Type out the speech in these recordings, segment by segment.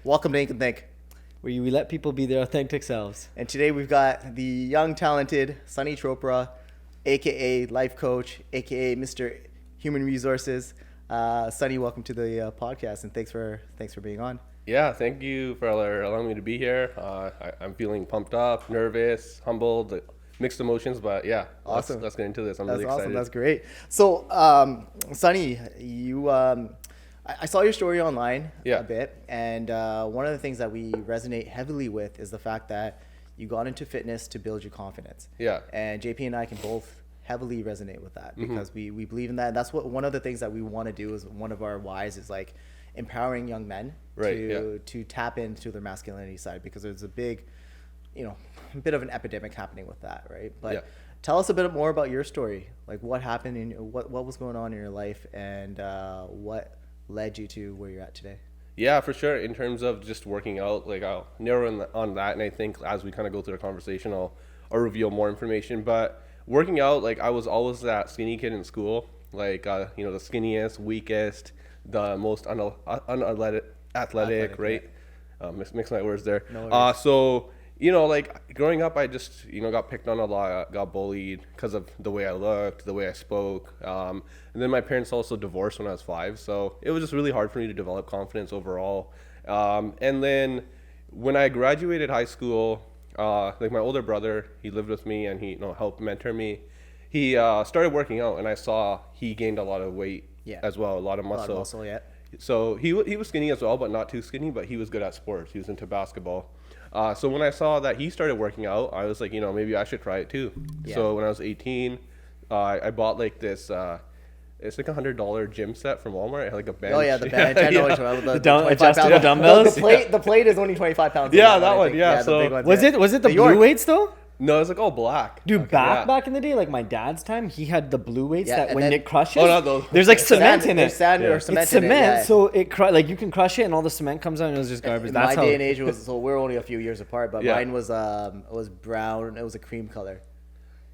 Welcome to Ink and Think. where we let people be their authentic selves. And today we've got the young, talented Sunny Chopra, aka Life Coach, aka Mr. Human Resources. Sunny, welcome to the podcast, and thanks for being on. Yeah, thank you for allowing me to be here. I'm feeling pumped up, nervous, humbled, mixed emotions, but yeah, Awesome. Let's get into this. I'm That's really excited. awesome. That's great. So, Sunny, you, I saw your story online Yeah. a bit, and one of the things that we resonate heavily with is the fact that you got into fitness to build your confidence. Yeah. And JP and I can both heavily resonate with that Mm-hmm. because we believe in that. And that's what one of the things that we want to do is one of our whys is like empowering young men Right, to tap into their masculinity side, because there's a big, a bit of an epidemic happening with that, right? But Yeah. tell us a bit more about your story, like what happened in what was going on in your life, and what led you to where you're at today. Yeah, for sure. In terms of just working out, like I'll narrow in on that, and I think as we kind of go through the conversation, I'll reveal more information. But working out, like I was always that skinny kid in school, like the skinniest, weakest, the most athletic, right? Mix my words there. No worries. So like growing up, I just got picked on a lot, got bullied because of the way I looked, the way I spoke. And then my parents also divorced when I was 5, so it was just really hard for me to develop confidence overall. And then when I graduated high school, like my older brother, he lived with me and he helped mentor me. He started working out, and I saw he gained a lot of weight as well, a lot of muscle. A lot of muscle, yeah. So he was skinny as well, but not too skinny, but he was good at sports. He was into basketball. So when I saw that he started working out, I was like, maybe I should try it too. Yeah. So when I was 18, I bought like this, it's like $100 gym set from Walmart. It had like a bench. Oh yeah, the bench. I know which one. The 25 adjustable pound. dumbbells? The plate is only 25 pounds. Yeah, I that one, think. yeah, the so- big ones, Was yeah. it the The blue York. weights though? No, it was like all black. Dude, Yeah. back in the day, like my dad's time, he had the blue weights Yeah, that and when then- it crushes, Oh, not those. there's like cement in There's it. sand or Yeah. cement It's in it, cement, yeah. so like you can crush it and all the cement comes out and it was just garbage. In That's my how. day and age, it was, so we're only a few years apart, but Yeah. mine was brown. It was a cream color,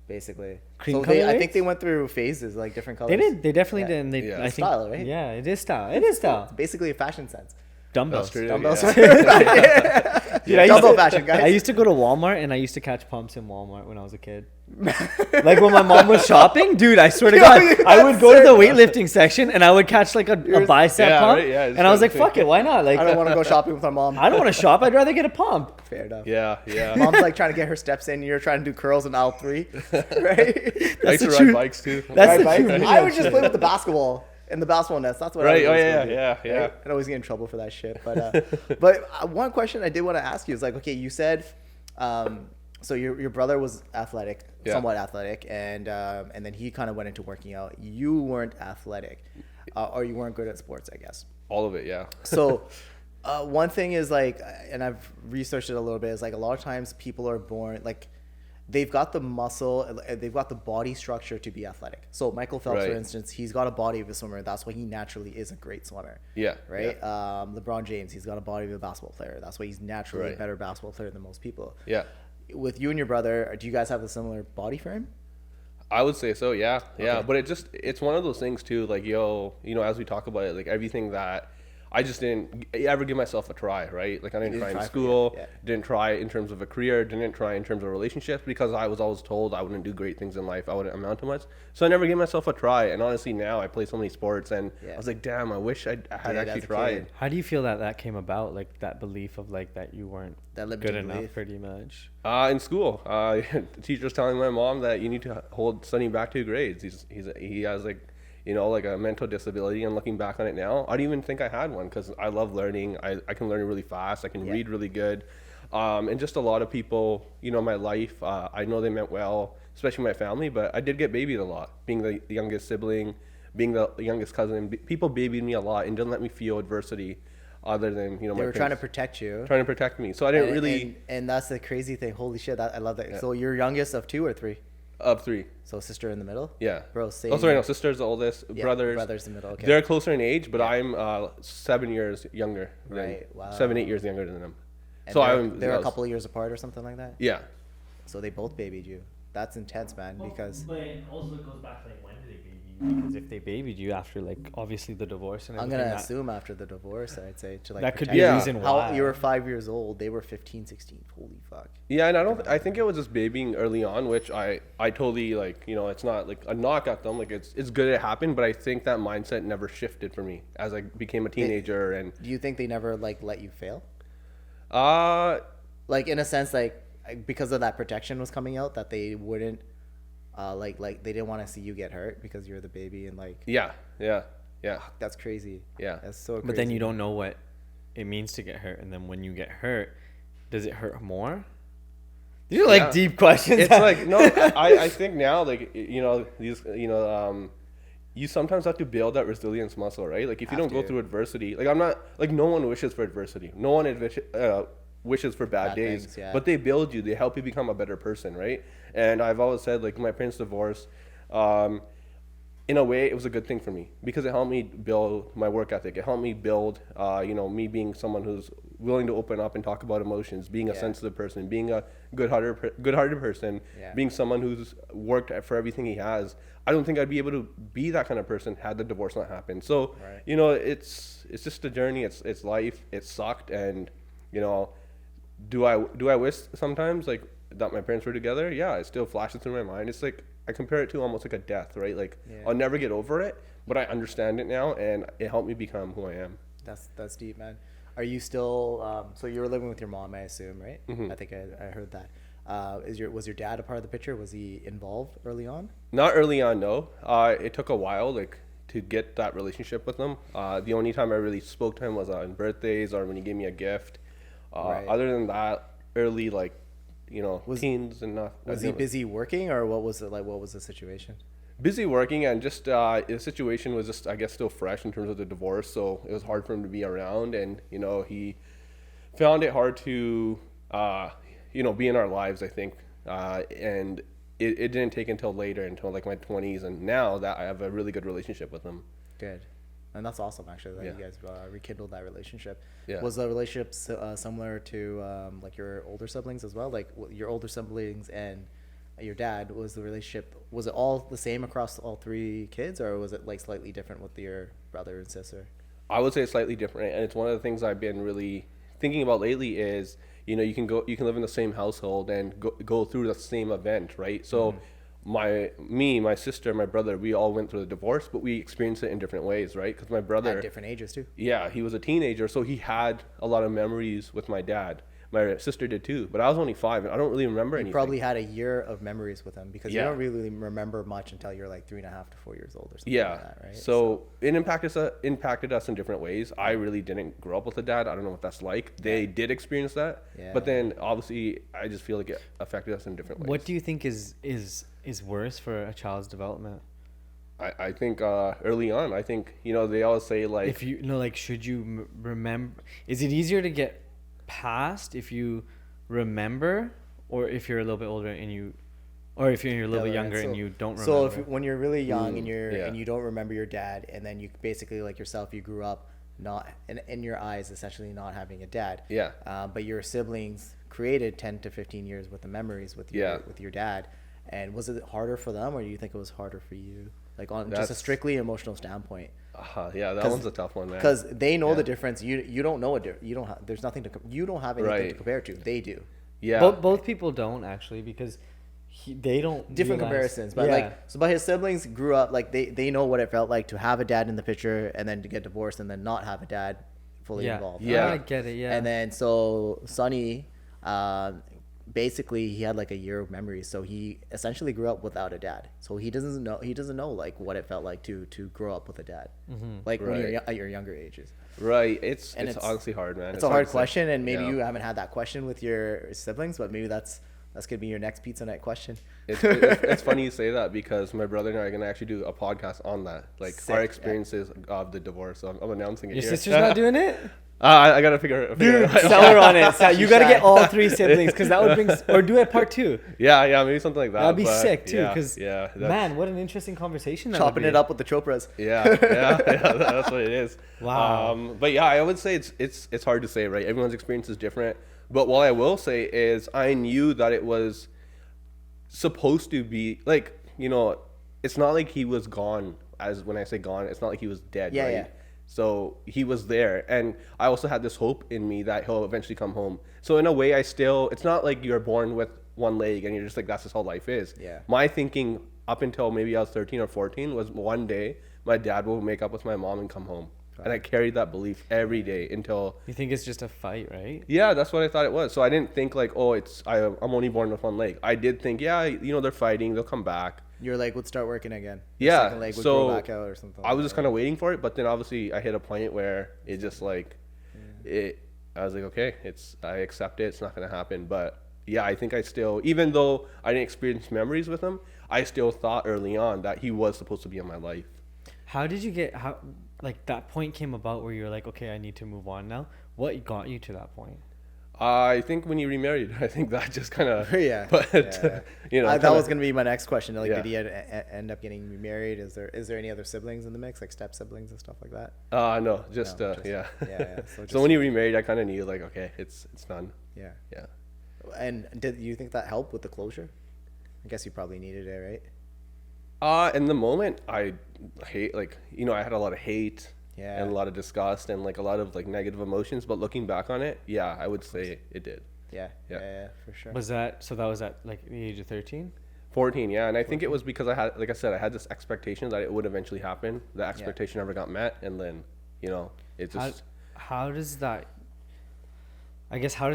basically. Cream so color I think weights? they went through phases, like different colors. They did. They definitely Yeah. did. And they, Yeah. I It's think, style, right? Yeah, it is style. It is style. It's basically a fashion sense. Dumbbells. That's true. Dumbbells. Yeah. Dude, I used Dumbbell to- fashion, guys. I used to go to Walmart and I used to catch pumps in Walmart when I was a kid. Like when my mom was shopping, dude, I swear to Yo, God, you I would go to the absurd. weightlifting section and I would catch like a bicep Yeah, pump, right, yeah, it's and I was like, crazy. "Fuck it, why not?" Like, I don't want to go shopping with my mom. I don't want to shop. I'd rather get a pump. Fair enough. Yeah. Mom's like trying to get her steps in. You're trying to do curls in aisle 3, right? I used to the ride truth. bikes too. That's Ride the bikes. truth. I would just play with the basketball in the basketball nets. That's what I Right, would oh, always yeah, do, yeah, right? yeah. I'd always get in trouble for that shit. But one question I did want to ask you is like, okay, you said, so your brother was athletic, Yeah. somewhat athletic, and then he kind of went into working out. You weren't athletic, or you weren't good at sports, I guess. All of it, yeah. So one thing is like, and I've researched it a little bit, is like a lot of times people are born like they've got the muscle, they've got the body structure to be athletic. So Michael Phelps, for Right. instance, he's got a body of a swimmer. That's why he naturally is a great swimmer. Yeah. Right. Yeah. LeBron James, he's got a body of a basketball player. That's why he's naturally a Right. better basketball player than most people. Yeah. With you and your brother, do you guys have a similar body frame? I would say so, yeah. Okay. But it's one of those things too, like, as we talk about it, like everything that I just didn't ever give myself a try, right? Like I didn't try in school, didn't try in terms of a career, didn't try in terms of relationships, because I was always told I wouldn't do great things in life, I wouldn't amount to much. So I never gave myself a try. And honestly, now I play so many sports and I was like, damn, I wish I had Did actually as a tried. kid. How do you feel that came about? Like that belief of like that you weren't That good limiting enough, belief. pretty much. In school, the teacher's telling my mom that you need to hold Sonny back 2 grades. He has like, like a mental disability. And looking back on it now, I didn't even think I had one, because I love learning. I can learn really fast. I can read really good. And just a lot of people, in my life, I know they meant well, especially my family, but I did get babied a lot. Being the youngest sibling, being the youngest cousin, people babied me a lot and didn't let me feel adversity other than, They my were trying to parents protect you. trying to protect me. So I didn't really, and that's the crazy thing. Holy shit, I love that. So you're youngest of 2 or 3? of 3. So sister in the middle? Yeah. Bro, same. Oh, sorry, no. Sister's the oldest. Yeah, Brothers. brother's the middle, okay. They're closer in age, but I'm 7 years younger. Right, wow. 7, 8 years younger than them. And So they're I a was- couple of years apart or something like that? Yeah. So they both babied you. That's intense, man, because But it also goes back to like when did they baby you? you? Because if they babied you after, like, obviously the divorce and I'm everything, gonna assume after the divorce, I'd say to like that could protect be Yeah. a reason how why. you were 5 years old, they were 15, 16. Holy fuck. Yeah, and I think it was just babying early on, which I totally like. You know, it's not like a knock at them. Like it's good it happened, but I think that mindset never shifted for me as I became a teenager. And Do you think they never like let you fail? uh Like in a sense, like because of that protection was coming out, that they wouldn't, like they didn't want to see you get hurt because you're the baby, and like yeah, that's crazy. Yeah. That's so crazy. But then you don't know what it means to get hurt, and then when you get hurt, does it hurt more? These are like Yeah. deep questions. It's like no, I think now like you sometimes have to build that resilience muscle, right? Like if you Have don't go to. through adversity, like I'm not like no one wishes for adversity. No one wishes for bad days, things, yeah. but they build you. They help you become a better person, right? And I've always said like my parents' divorce, in a way, it was a good thing for me because it helped me build my work ethic. It helped me build, me being someone who's willing to open up and talk about emotions, being a Yeah. sensitive person, being a good-hearted person, Yeah. being someone who's worked for everything he has. I don't think I'd be able to be that kind of person had the divorce not happened. So, Right. it's just a journey. It's life. It sucked, and do I wish sometimes like that my parents were together? Yeah, it still flashes through my mind. It's like I compare it to almost like a death, right? Like Yeah. I'll never get over it, but I understand it now, and it helped me become who I am. That's deep, man. Are you still so you were living with your mom, I assume, right? Mhm. I think I heard that. Was your dad a part of the picture? Was he involved early on? Not early on, no. It took a while, like to get that relationship with him. The only time I really spoke to him was on birthdays or when he gave me a gift. Right. Other than that, early Was- teens and not. Was he busy working, or what was it like? What was the situation? Busy working, and just the situation was just I guess still fresh in terms of the divorce, so it was hard for him to be around, and he found it hard to be in our lives, I think, and it didn't take until later, until like my 20s, and now that I have a really good relationship with him. Good, and that's awesome actually that Yeah. you guys rekindled that relationship. Yeah. Was the relationship similar to like your older siblings as well? Like your older siblings and your dad, was the relationship, was it all the same across all three kids, or was it like slightly different with your brother and sister? I would say it's slightly different, and it's one of the things I've been really thinking about lately is you can live in the same household and go through the same event, right? So my sister, my brother, we all went through the divorce, but we experienced it in different ways, right? Because my brother, At different ages too. yeah, he was a teenager, so he had a lot of memories with my dad. My sister did too, but I was only 5, and I don't really remember You anything. probably had a year of memories with him because Yeah. you don't really remember much until you're like 3.5 to 4 years old or something Yeah. like that, right? So it impacted us in different ways. I really didn't grow up with a dad. I don't know what that's like. They did experience that, Yeah. but then obviously I just feel like it affected us in different ways. What do you think is worse for a child's development? I think early on, I think they always say like If you should you remember? Is it easier to get past if you remember, or if you're a little bit older and or if you're a little bit younger and you don't remember? So when you're really young and yeah. and you don't remember your dad, and then you basically like yourself, you grew up not in your eyes essentially not having a dad. Yeah. But your siblings created 10 to 15 years worth of memories with Yeah. with your dad. And was it harder for them, or do you think it was harder for you? Like on just a That's- strictly emotional standpoint. yeah, that one's a tough one, man. Because they know Yeah. the difference. You don't know you don't have. There's nothing to. You don't have anything to Right. compare to. They do. Yeah, Both people don't actually, because they don't Different realize- comparisons, but Yeah. but his siblings grew up like they know what it felt like to have a dad in the picture and then to get divorced and then not have a dad fully yeah. involved. Yeah. I get it. Yeah. And then so Sonny, basically he had like a year of memories, so he essentially grew up without a dad. So he doesn't know like what it felt like to grow up with a dad, like when you're Right. at your younger ages. right. It's And honestly hard, man. It's a hard hard to say. question, and maybe Yeah. you haven't had that question with your siblings, but maybe that's gonna be your next pizza night question. It's funny you say that because my brother and I are gonna actually do a podcast on that, like Sick. our experiences of the divorce. So I'm announcing it Your here. sister's not doing it? I gotta figure it Dude, out. sell her on it. You gotta shy. get all 3 siblings, because that would bring, or do it part 2. Yeah, maybe something like that. That'd be but sick too, yeah, because yeah, man, what an interesting conversation that Chopping would it be. up with the Chopras. yeah, that's what it is. Wow. But yeah, I would say it's hard to say, right? Everyone's experience is different. But what I will say is I knew that it was supposed to be like, it's not like he was gone as when I say gone, it's not like he was dead, Yeah, right? yeah. So he was there, and I also had this hope in me that he'll eventually come home. So in a way, it's not like you're born with one leg and you're just like, that's just how life is. Yeah. My thinking up until maybe I was 13 or 14 was one day my dad will make up with my mom and come home. And I carried that belief every day until... You think it's just a fight, right? Yeah, that's what I thought it was. So I didn't think like, oh, I'm only born with one leg. I did think, yeah, they're fighting, they'll come back. Your leg would start working again. The Yeah, second leg would so grow back out or something. I was just kind of waiting for it, but then obviously I hit a point where it just like, I was like, okay, I accept it. It's not going to happen. But yeah, I think I still, even though I didn't experience memories with him, I still thought early on that he was supposed to be in my life. How did you like that point came about where you're like, okay, I need to move on now? What got you to that point? I think when you remarried, I think that just kind of Yeah. But Yeah. That was gonna be my next question. Like, Yeah. did he end up getting remarried? Is there any other siblings in the mix, like step siblings and stuff like that? No, just No, yeah. Yeah. So when you remarried, I kind of knew like, okay, it's done. Yeah. Yeah. And did you think that helped with the closure? I guess you probably needed it, right? In the moment, I hate, like, I had a lot of hate Yeah. and a lot of disgust and like a lot of like negative emotions. But looking back on it, yeah, I would say it did. Yeah. Yeah. Yeah, for sure. That was at like the age of 13? 14, yeah. And I think it was because I had this expectation that it would eventually happen. The expectation never got met. And then, it just... How does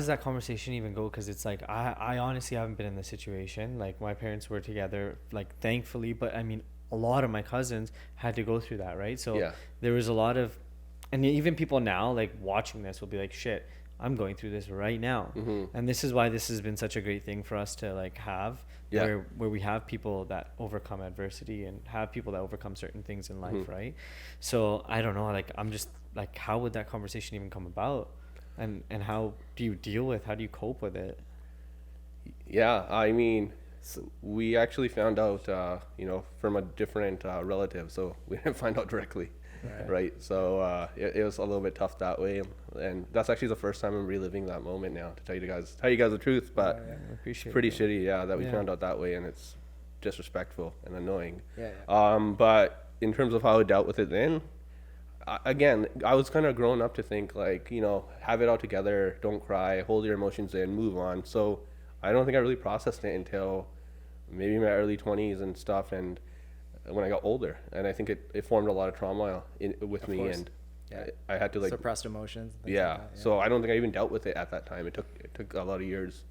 that conversation even go? Because it's like, I honestly haven't been in this situation. Like, my parents were together, like, thankfully, but I mean, a lot of my cousins had to go through that, right? So Yeah. there was a lot of, and even people now, like, watching this will be like, shit, I'm going through this right now. Mm-hmm. And this is why this has been such a great thing for us to like have, Yeah. where we have people that overcome adversity and have people that overcome certain things in life, Mm-hmm. right? So I don't know, like, I'm just like, how would that conversation even come about? And how do you cope with it? Yeah, I mean, we actually found out, from a different relative, so we didn't find out directly, right? So it was a little bit tough that way, and that's actually the first time I'm reliving that moment now to tell you guys the truth. But I appreciate it's pretty it. shitty, yeah, that we Yeah. found out that way, and it's disrespectful and annoying. Yeah. But in terms of how I dealt with it then, again, I was kind of grown up to think like, have it all together, don't cry, hold your emotions in, move on. So I don't think I really processed it until maybe my early 20s and stuff, and when I got older. And I think it formed a lot of trauma with me, course. and Yeah. I had to like... Suppressed emotions. And things Yeah. like that, So I don't think I even dealt with it at that time. It took a lot of years.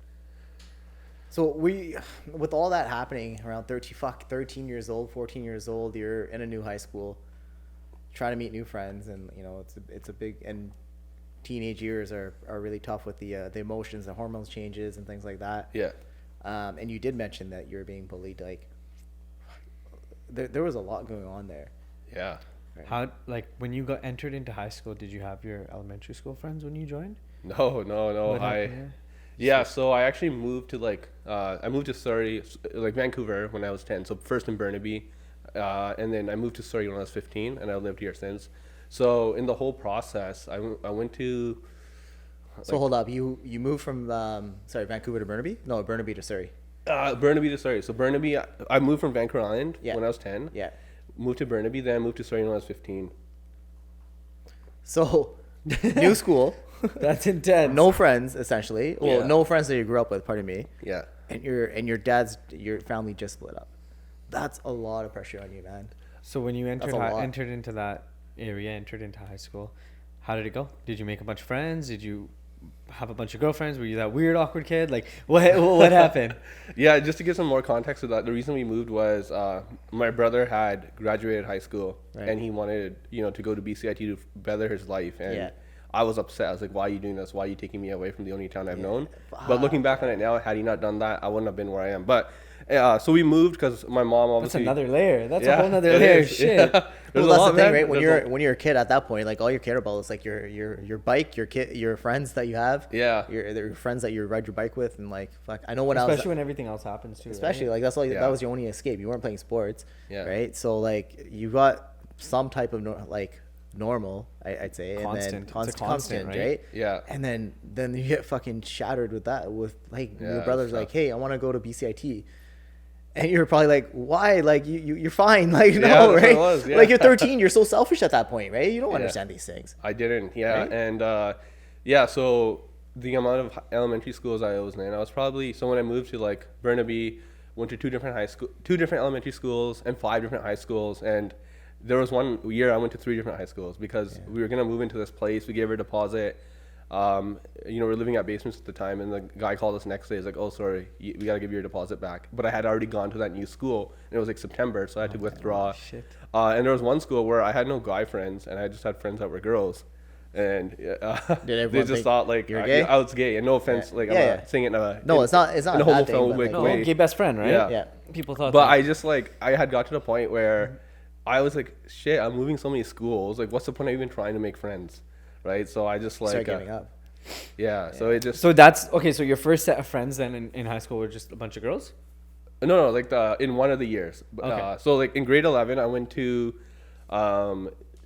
So with all that happening around 13 years old, 14 years old, you're in a new high school, trying to meet new friends, and it's a big, and teenage years are really tough with the emotions, the hormones changes and things like that. Yeah. And you did mention that you're being bullied. Like, there was a lot going on there. Yeah. How, like, when you got entered into high school, did you have your elementary school friends when you joined? No. What happened there? Yeah, so I actually moved to I moved to Surrey, like Vancouver, when I was 10. So first in Burnaby, and then I moved to Surrey when I was 15, and I've lived here since. So in the whole process, I went to... So hold up, you moved from Vancouver to Burnaby? No, Burnaby to Surrey. Burnaby to Surrey. So Burnaby, I moved from Vancouver Island when I was 10. Yeah. Moved to Burnaby, then I moved to Surrey when I was 15. So, new school. That's intense. No friends, essentially. Well, Yeah. no friends that you grew up with, pardon me. Yeah. And your family just split up. That's a lot of pressure on you, man. So when you That's a lot. entered into that area, entered into high school, how did it go? Did you make a bunch of friends? Did you have a bunch of girlfriends? Were you that weird, awkward kid? Like, what happened? Yeah, just to give some more context to that, the reason we moved was my brother had graduated high school, Right. and he wanted, to go to BCIT to better his life. And Yeah. I was upset. I was like, why are you doing this? Why are you taking me away from the only town I've known? But looking back on it now, had he not done that, I wouldn't have been where I am. But so we moved because my mom That's obviously... another layer. That's Yeah, a whole nother it layer of is. shit. Yeah. There's Well, a that's lot, the thing, man. right? There's When you're a kid at that point, like, all you care about is like your bike, your friends that you have, Yeah. your friends that you ride your bike with, and like, fuck, I know when Especially when everything else happens too. especially right? like that's all Yeah. that was your only escape. You weren't playing sports, Yeah. right? So like you got some type of normal, I'd say, and Constant. then It's a constant, constant, right? right? Yeah. And then you get fucking shattered with that. With like Yeah, your brother's it's like, tough. hey, I want to go to BCIT, And you're probably like, why? Like you're fine. Like Yeah, no, that's what right? it was, yeah. Like you're 13. You're so selfish at that point, right? You don't Yeah. understand these things. I didn't, yeah. Right? And yeah, so the amount of elementary schools I was in, I was probably, so when I moved to like Burnaby, went to two different elementary schools and 5 different high schools. And there was one year I went to 3 different high schools because we were going to move into this place. We gave her a deposit. We were living at basements at the time, and the guy called us next day. He's like, "Oh, sorry, we got to give you your deposit back." But I had already gone to that new school, and it was like September, so I had to withdraw. Shit. And there was one school where I had no guy friends, and I just had friends that were girls. And Did they everyone just think thought like you're gay? I was gay, and no offense, like I'm not saying it in a No, it's not in a a bad thing, but, homophobic like, way. Gay best friend, right? Yeah. Yeah. People thought. But that. I just like I had got to the point where I was like, shit, I'm moving so many schools. Like, what's the point of even trying to make friends, right? So I just like start giving up. Yeah. So it just So that's okay. So your first set of friends then in high school were just a bunch of girls. no like in one of the years. Okay. So like in grade 11, I went to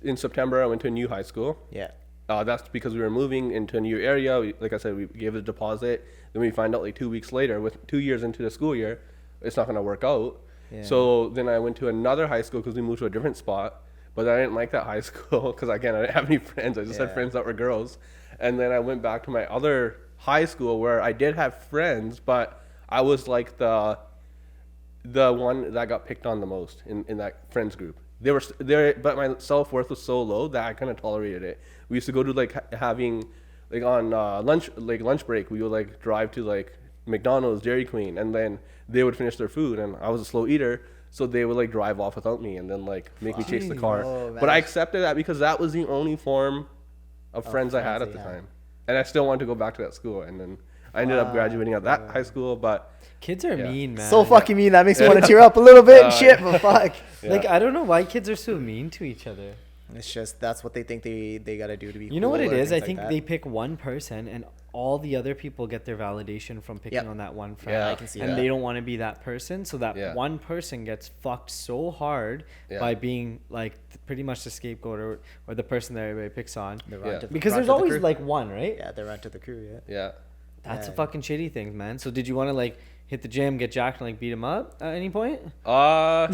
in September I went to a new high school. Yeah. That's because we were moving into a new area. Like I said, we gave a deposit. Then we find out like 2 weeks later, with 2 years into the school year, it's not going to work out. Yeah. So then I went to another high school because we moved to a different spot. But I didn't like that high school because, again, I didn't have any friends. I just had friends that were girls. And then I went back to my other high school where I did have friends, but I was like the one that got picked on the most in that friends group. They were there, but my self-worth was so low that I kind of tolerated it. We used to go to like having like on lunch break, we would like drive to like McDonald's, Dairy Queen, and then they would finish their food, and I was a slow eater, so they would like drive off without me and then like make me chase the car. Oh, But I accepted that because that was the only form of friends I had at the time, and I still wanted to go back to that school. And then I ended up graduating at that high school, but Kids are mean, man. So fucking mean. That makes me want to tear up a little bit. Shit, but fuck. Like I don't know why kids are so mean to each other. It's just that's what they think they gotta do to be. You know what cool it or is? I things think like they that. pick one person, and all the other people get their validation from picking Yep. on that one friend. Yeah, I can see and that. they don't want to be that person, so that Yeah. one person gets fucked so hard Yeah. by being like pretty much the scapegoat or the person that everybody picks on. They Yeah. run to the- Because run there's to the always crew. like one, right? Yeah, they run to the crew. Yeah. yeah. That's a Yeah. fucking shitty thing, man. So did you want to like hit the gym, get jacked, and like beat him up at any point? Not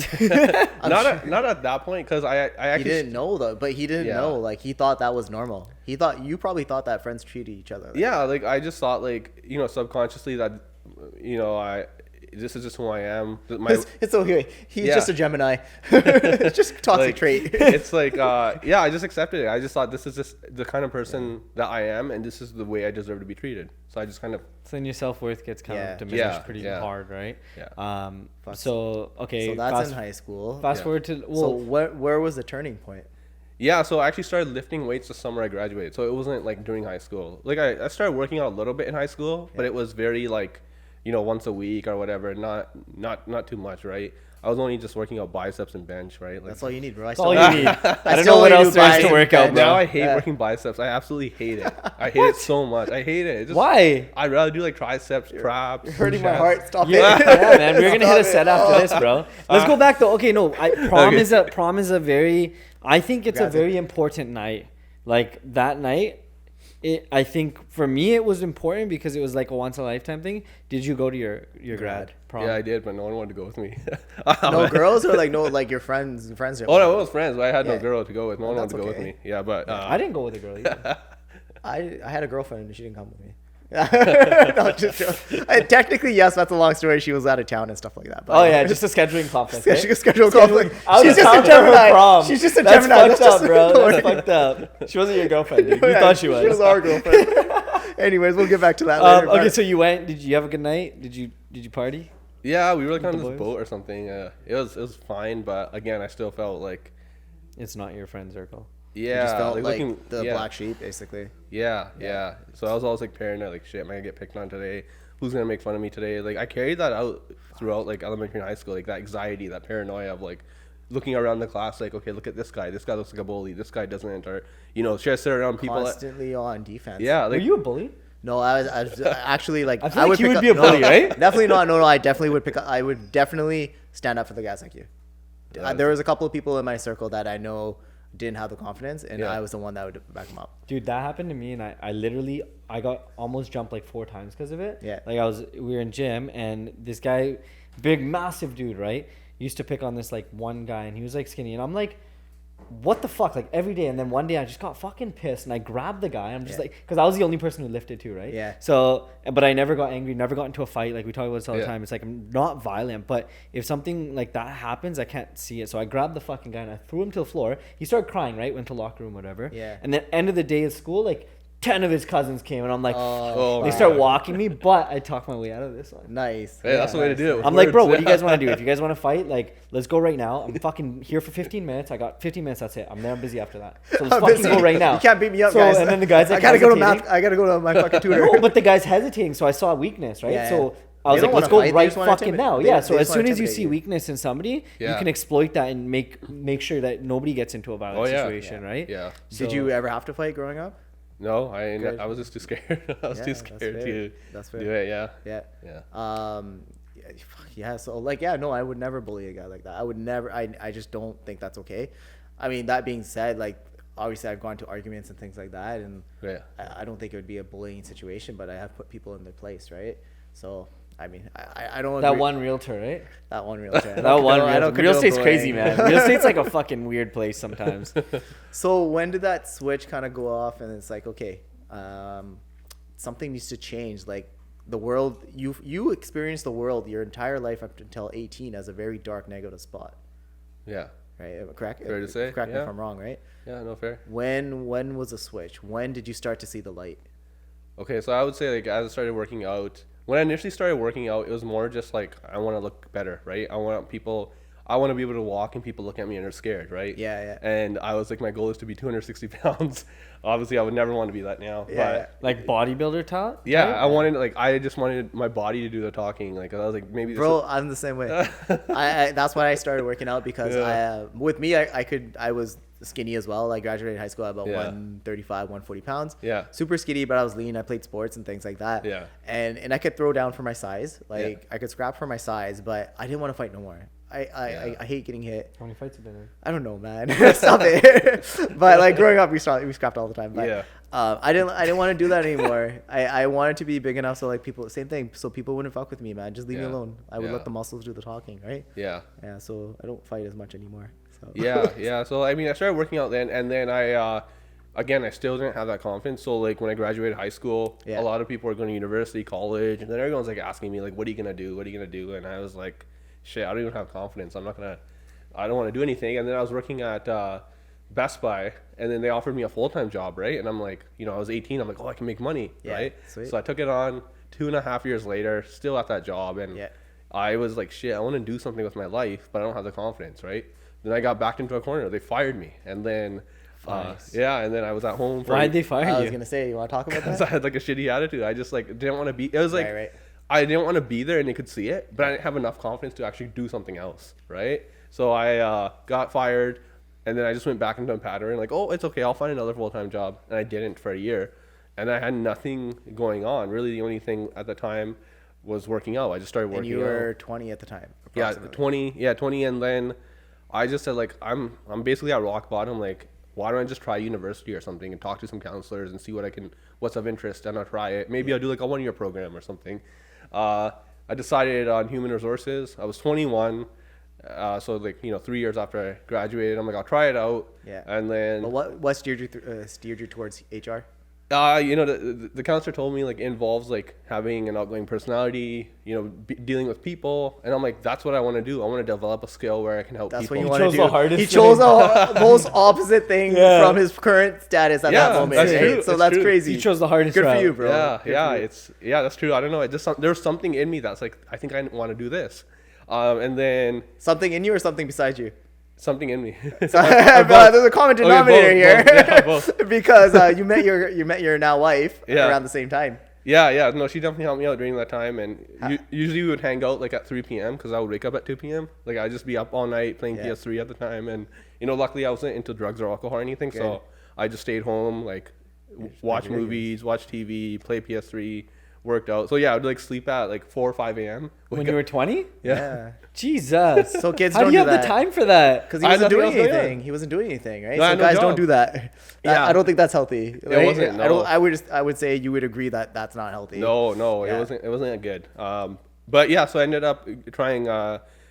at that point because I He actually didn't know though, but he didn't Yeah. know. Like he thought that was normal. He thought you probably thought that friends treated each other. Like yeah, like I just thought like subconsciously that this is just who I am. It's okay. He's Yeah. just a Gemini. It's just a toxic Like, trait. it's like I just accepted it. I just thought this is just the kind of person that I am, and this is the way I deserve to be treated. So I just kind of So then your self worth gets kind Yeah. of diminished Yeah, pretty yeah. hard, right? Yeah. Fuck. So okay. So that's fast, in high school. Fast Yeah. forward to So well, where was the turning point? Yeah, so I actually started lifting weights the summer I graduated. So it wasn't like during high school. Like I started working out a little bit in high school, but it was very like, once a week or whatever, not too much, right? I was only just working out biceps and bench, right? Like, That's all you need, bro. that's all you need. I don't still know what only else do there is to biceps work out, and bro. now I hate Yeah. working biceps. I absolutely hate it. I hate it so much. I hate it. It's just, Why? I'd rather do like triceps, traps. You're hurting my chest. heart. Stop Yeah, it. yeah, man. We're gonna hit a Stop set it. after this, bro. Let's go back though. Okay, no, prom Okay. prom is a very. I think it's a Congrats. very important night. Like that night, I think for me it was important because it was like a once in a lifetime thing. Did you go to your grad prom? Yeah, I did, but no one wanted to go with me. No girls or like your friends didn't Oh, no, it was friends, but I had Yeah. no girl to go with. No one wanted That's to go with okay. me. Yeah, but I didn't go with a girl either. I had a girlfriend and she didn't come with me. No, just joking. Technically, yes, that's a long story. She was out of town and stuff like that. But Oh yeah, just a scheduling conflict. she Right? could schedule conflict. Out She's of just town a for her Gemini. prom. She's just a That's Gemini. fucked That's up, bro. don't That's worry. fucked up. She wasn't your girlfriend, dude. You Yeah, thought she was. She was our girlfriend. Anyways, we'll get back to that later. Okay, but- so you went. Did you have a good night? Did you party? yeah, we were like on the this boys? boat or something. It was fine, but again, I still felt like It's not your friend circle. you just felt like looking the yeah. black sheep, basically. Yeah. So I was always like paranoid, like shit, am I gonna get picked on today? Who's gonna make fun of me today? Like I carried that out throughout like elementary and high school, like that anxiety, that paranoia of like looking around the class, like okay, look at this guy. This guy looks like a bully. This guy doesn't, or should I sit around people? Constantly on defense. Yeah, Were like you a bully? No, I was actually like. I feel like you pick would up, be a bully, no, right? Definitely not. No, I definitely would pick up. I would definitely stand up for the guys like you. Yeah. There was a couple of people in my circle that I know didn't have the confidence, and Yeah. I was the one that would back them up. Dude, that happened to me, and I literally got almost jumped like 4 times because of it. Yeah. Like we were in gym, and this guy, big, massive dude, right? Used to pick on this like one guy, and he was like skinny, and I'm like, what the fuck, like every day. And then one day I just got fucking pissed, and I grabbed the guy. I'm just like, because I was the only person who lifted too, right? Yeah. So, but I never got angry, never got into a fight. Like we talk about this all the Yeah. time. It's like I'm not violent, but if something like that happens, I can't see it. So I grabbed the fucking guy and I threw him to the floor. He started crying, right? Went to the locker room, whatever. Yeah. And then end of the day of school, like 10 of his cousins came, and I'm like, Oh, they my start God. walking me, but I talked my way out of this one. Nice. Hey, that's the way to do it. with I'm like, bro, words. what do you guys want to do? If you guys want to fight, like, let's go right now. I'm fucking here for 15 minutes. I got 15 minutes. That's it. I'm there. I'm busy after that. So let's I'm fucking busy. go right now. You can't beat me up, so, guys. And then the guy's like, I gotta go to hesitating. math. I gotta go to my fucking tutor. No, but the guy's hesitating. So I saw weakness, right? Yeah, so yeah. I was They like, don't let's wanna go fight, they right just wanna fucking intimidate. now. They- Yeah. they So just as wanna soon as you intimidate see you. weakness in somebody, you Yeah. can exploit that and make sure that nobody gets into a violent Oh, yeah. situation, right? Yeah. Did So- you ever have to fight growing up? No, Good. I was just too scared. I was Yeah, too that's scared fair. to That's fair. do it. Yeah. Yeah. Yeah. Yeah. So like, yeah, no, I would never bully a guy like that. I would never. I just don't think that's okay. I mean, that being said, like, obviously I've gone to arguments and things like that, and Yeah. I don't think it would be a bullying situation, but I have put people in their place, right? So I mean, I don't That agree- one realtor, right? that one realtor. That one real condone estate's crazy, bullying. man. Real estate's like a fucking weird place sometimes. So when did that switch kind of go off, and it's like, okay, something needs to change. Like the world, you experienced the world your entire life up until 18 as a very dark, negative spot, Yeah. right? Correct. Fair to say, Correct me yeah. if I'm wrong, right? Yeah. No fair. When was the switch? When did you start to see the light? Okay, so I would say like as I started working out, when I initially started working out, it was more just like I want to look better, right? I want to be able to walk and people look at me and they're scared, right? Yeah, yeah. And I was like, my goal is to be 260 pounds. Obviously, I would never want to be that now. Yeah. But Like bodybuilder talk? yeah, I just wanted my body to do the talking. Like I was like, maybe this Bro, I'm the same way. I that's why I started working out, because Yeah. with me, I was skinny as well. I graduated high school at about Yeah. 135, 140 pounds. Yeah. Super skinny, but I was lean. I played sports and things like that. Yeah. And I could throw down for my size. Like I could scrap for my size, but I didn't want to fight no more. I hate getting hit. How many fights have been in? I don't know, man. Stop it. But like growing up, we scrapped all the time. But Yeah. I didn't want to do that anymore. I wanted to be big enough so like people, same thing. So people wouldn't fuck with me, man. Just leave me Yeah. alone. I would Yeah. let the muscles do the talking, right? Yeah. Yeah. So I don't fight as much anymore. So. Yeah. So I mean, I started working out then, and then again, I still didn't have that confidence. So like when I graduated high school, Yeah. a lot of people were going to university, college, and then everyone's like asking me like, "What are you gonna do? What are you gonna do?" And I was like, "Shit, I don't even have confidence. I don't want to do anything." And then I was working at Best Buy, and then they offered me a full-time job, right? And I'm like, I was 18. I'm like, oh, I can make money, Yeah, right? sweet. So I took it on. 2.5 years later, still at that job, and Yeah. I was like, shit, I want to do something with my life, but I don't have the confidence, right? Then I got backed into a corner. They fired me, and then and then I was at home. Why'd they fire I was you? gonna say, you want to talk about Because I that? had like a shitty attitude. I just like didn't want to be. It was like Right. I didn't want to be there, and they could see it, but I didn't have enough confidence to actually do something else, right? So I got fired, and then I just went back into a pattern. Like, oh, it's okay, I'll find another full-time job, and I didn't for a year, and I had nothing going on. Really, the only thing at the time was working out. I just started working And you out. were 20 at the time. Yeah, approximately. 20, and then I just said like I'm basically at rock bottom. Like, why don't I just try university or something and talk to some counselors and see what's of interest, and I'll try it. Maybe I'll do like a 1-year program or something. I decided on human resources. I was 21, so like 3 years after I graduated, I'm like, I'll try it out. Yeah. And then But what steered you towards HR? the counselor told me like it involves like having an outgoing personality, dealing with people, and I'm like, that's what I want to do. I want to develop a skill where I can help That's people. what you He want to chose do. the hardest He chose thing. the most opposite thing Yeah. from his current status at that moment. that's right? true, So that's that's true. crazy. You chose the hardest Good route. for you, bro. Yeah, Good yeah, for you. that's true. I don't know. It just there's something in me that's like, I think I want to do this, and then Something in you or something beside you? something in me. There's a common Okay, denominator here. both. Yeah, both. Because you met your now wife Yeah. around the same time. Yeah. No, she definitely helped me out during that time, and usually we would hang out like at 3 p.m. because I would wake up at 2 p.m. Like I'd just be up all night playing Yeah. PS3 at the time, and luckily I wasn't into drugs or alcohol or anything, so I just stayed home, like watch video movies, watch TV, play PS3, worked out. So yeah, I would like sleep at like 4 or 5 a.m. When you were 20? Yeah. Jesus. So kids How don't do you do have that. the time for that? Because he I had wasn't nothing doing else going on. anything. He wasn't doing anything, right? No, I So had no guys job. don't do that. Yeah. I don't think that's healthy. Right? wasn't, I don't. no. I would say you would agree that that's not healthy. No, Yeah. it wasn't good. But yeah, so I ended up trying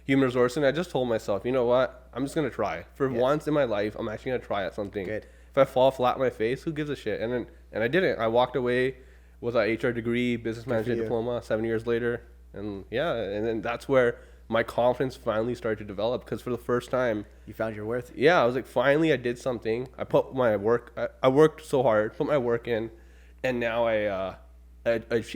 human resource, and I just told myself, you know what? I'm just gonna try. For once in my life, I'm actually gonna try at something. Good. If I fall flat on my face, who gives a shit? And I didn't. I walked away with an HR degree, business management diploma, 7 years later, and then that's where my confidence finally started to develop, because for the first time, You found your worth. I was like, finally I did something. I put my work, I worked so hard, put my work in, and now I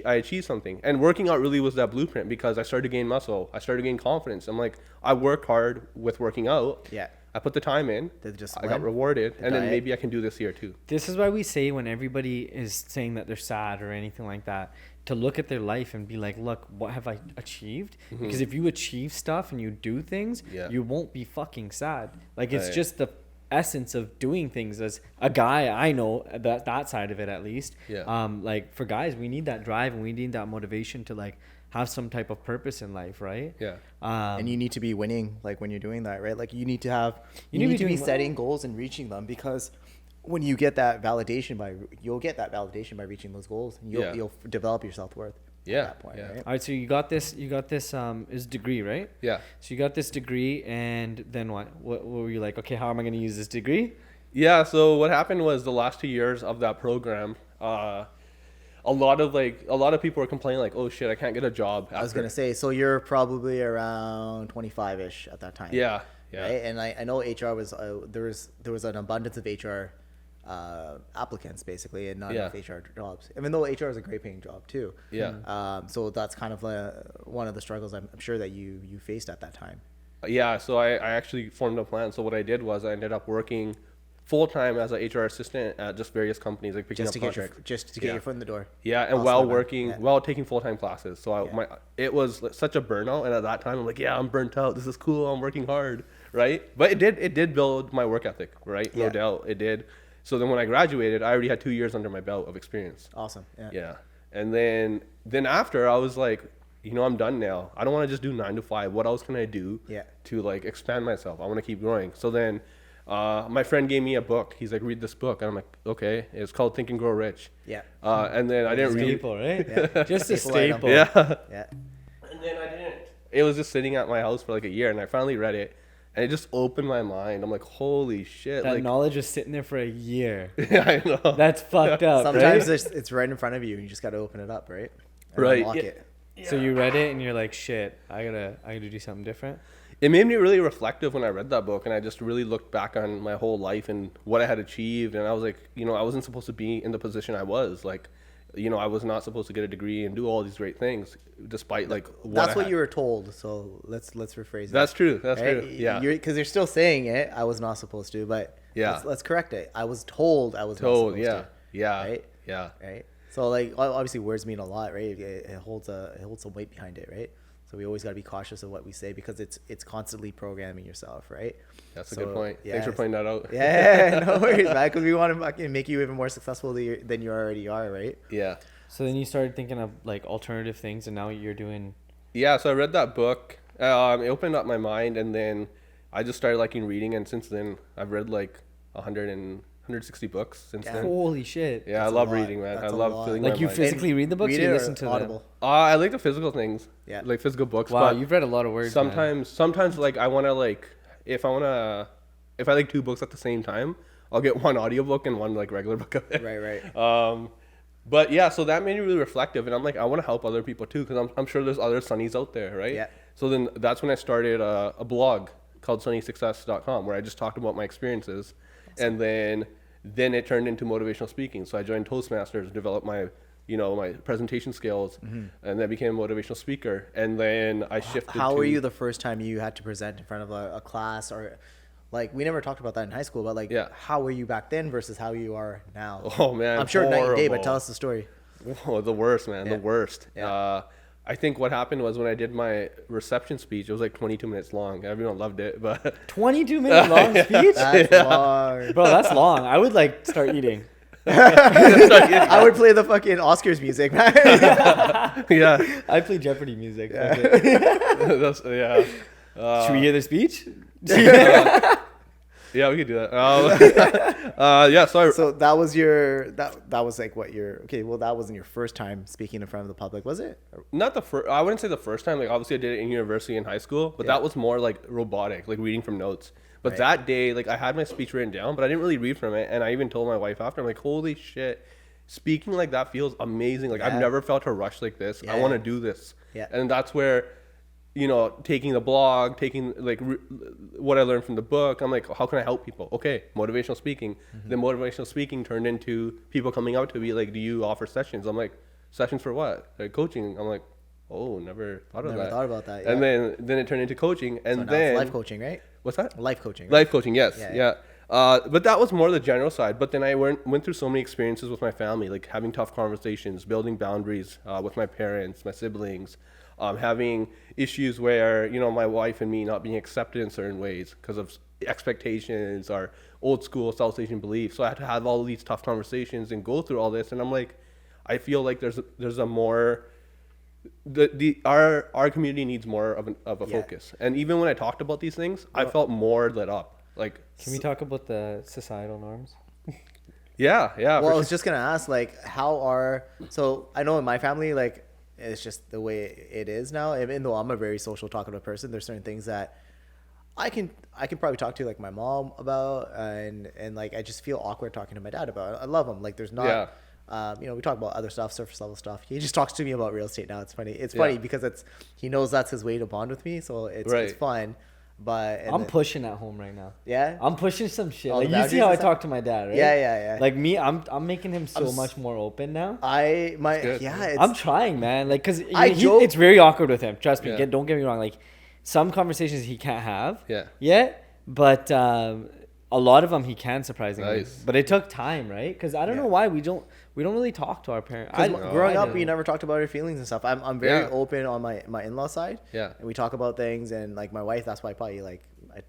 achieved something. And working out really was that blueprint, because I started to gain muscle. I started to gain confidence. I'm like, I worked hard with working out. Yeah. I put the time in. I got rewarded. And then maybe I can do this here too. This is why we say, when everybody is saying that they're sad or anything like that, to look at their life and be like, look, what have I achieved? Because if you achieve stuff and you do things, you won't be fucking sad. Like, it's just the essence of doing things. As a guy, I know that side of it, at least. Like, for guys, we need that drive and we need that motivation to like have some type of purpose in life, right? And you need to be winning, like, when you're doing that, right? Like, you need to be setting goals and reaching them, because when you get that validation you'll get that validation by reaching those goals, and you'll develop your self-worth at that point, right? All right, so you got this is degree, right? Yeah. So you got this degree, and then what were you like, okay, how am I going to use this degree? Yeah, so what happened was, the last 2 years of that program, a lot of people were complaining, like, oh shit, I can't get a job. I was going to say, so you're probably around 25-ish at that time. Yeah. Right? And I know HR was, there was an abundance of HR applicants, basically, and not enough HR jobs, even though HR is a great paying job too. So that's kind of one of the struggles I'm sure that you faced at that time. So I actually formed a plan. So what I did was, I ended up working full-time as an HR assistant at just various companies, like picking up contracts. Just to get your foot in the door. And while taking full-time classes. So it was such a burnout, and at that time I'm like, I'm burnt out, this is cool, I'm working hard, right? But it did build my work ethic, right? No doubt it did. So then when I graduated, I already had 2 years under my belt of experience. Awesome. And then after, I was like, I'm done now. I don't want to just do 9 to 5. What else can I do to like expand myself? I want to keep growing. So then my friend gave me a book. He's like, read this book. And I'm like, okay. It's called Think and Grow Rich. And then I didn't read it. Right? Just a staple. And then I didn't. It was just sitting at my house for like a year, and I finally read it. And it just opened my mind. I'm like, holy shit. That knowledge was sitting there for a year. I know. That's fucked up. Sometimes it's right in front of you, and you just got to open it up, right? And unlock it. So you read it and you're like, shit, I gotta do something different. It made me really reflective when I read that book, and I just really looked back on my whole life and what I had achieved. And I was like, I wasn't supposed to be in the position I was. Like, I was not supposed to get a degree and do all these great things, despite like that's what you were told. So let's rephrase that. That's true. That's true. Yeah. Because you're still saying it. I was not supposed to, but let's correct it. I was told I was not supposed to. Right. Yeah. Right. So like, obviously words mean a lot, right? It holds some weight behind it, right? So we always got to be cautious of what we say, because it's constantly programming yourself, right? That's a good point. Thanks for pointing that out. No worries, man. Because we want to fucking make you even more successful than you already are, right? Yeah. So then you started thinking of like alternative things, and now you're doing. Yeah. So I read that book. It opened up my mind, and then I just started liking reading, and since then I've read like 160 books since then. Holy shit. Yeah, I love reading, man. I love feeling like, you physically read the books, or you listen to them? I like the physical things. Yeah. Like physical books. Wow, you've read a lot of words. Sometimes like I want to like, if I like 2 books at the same time, I'll get one audiobook and one like regular book of it. Right. But yeah, so that made me really reflective, and I'm like, I want to help other people too, because I'm sure there's other Sunnies out there, right? Yeah. So then that's when I started a blog called sunnysuccess.com, where I just talked about my experiences. Awesome. And then it turned into motivational speaking. So I joined Toastmasters, developed my presentation skills, and then became a motivational speaker. And then I shifted. How were you the first time you had to present in front of a class, or like, we never talked about that in high school, but like, how were you back then versus how you are now? Oh man, I'm sure night and day, but tell us the story. Oh, the worst, man, the worst. Yeah. I think what happened was, when I did my reception speech, it was like 22 minutes long. Everyone loved it, but 22-minute long speech? That's long. Bro, that's long. I would like start eating. I would play the fucking Oscars music, man. Yeah. I play Jeopardy music. Should we hear the speech? Yeah, we could do that. Yeah, So that was your that was like what your okay. Well, that wasn't your first time speaking in front of the public, was it? not the first. I wouldn't say the first time. Like obviously, I did it in university and high school, but Yeah. that was more like robotic, like reading from notes. But Right. that day, like I had my speech written down, but I didn't really read from it. And I even told my wife after, I'm like, holy shit, speaking like that feels amazing. Like I've Yeah. never felt a rush like this. I Yeah. want to do this. Yeah. And that's where, you know, taking the blog, taking like what I learned from the book, I'm like, how can I help people? Okay, motivational speaking. Then motivational speaking turned into people coming up to me like, do you offer sessions? I'm like, sessions for what? Like coaching. I'm like, oh, never thought of Never that. thought about that. And yeah. then it turned into coaching, and So now then it's life coaching, right? what's that? Life coaching. Right? Life coaching, yes, Yeah, yeah. But that was more the general side. But then I went through so many experiences with my family, like having tough conversations, building boundaries with my parents, my siblings, having issues where, you know, my wife and me not being accepted in certain ways because of expectations or old school South Asian beliefs. So I had to have all these tough conversations and go through all this. And I'm like, I feel like there's a more our community needs more of a Yeah. focus. And even when I talked about these things, I felt more lit up. Like, Can we talk about the societal norms? yeah, Well, I for was just gonna ask, like, how are so? I know in my family, like, it's just the way it is now. Even though I'm a very social, talkative person, there's certain things that I can probably talk to like my mom about, and like I just feel awkward talking to my dad about. I love him. Like, there's not. Yeah. You know, we talk about other stuff, surface level stuff. He just talks to me about real estate now. It's funny. It's funny Yeah. because he knows that's his way to bond with me, so it's Right. fun. But I'm pushing at home right now. Yeah. I'm pushing some shit. Oh, Like the you see boundaries how I and stuff? talk to my dad, right? Yeah. Like me, I'm making him so I'm much more open now. good. I'm trying, man. Like, cause joke- it's very awkward with him. Trust me. Yeah. Don't get me wrong. Like, some conversations he can't have. Yeah. Yet, but a lot of them he can surprisingly. Nice. But it took time, right? Because I don't know why we don't really talk to our parents. Growing up, do. we never talked about our feelings and stuff. I'm very Yeah. open on my in-law side. Yeah. And we talk about things, and like my wife, that's why I probably like I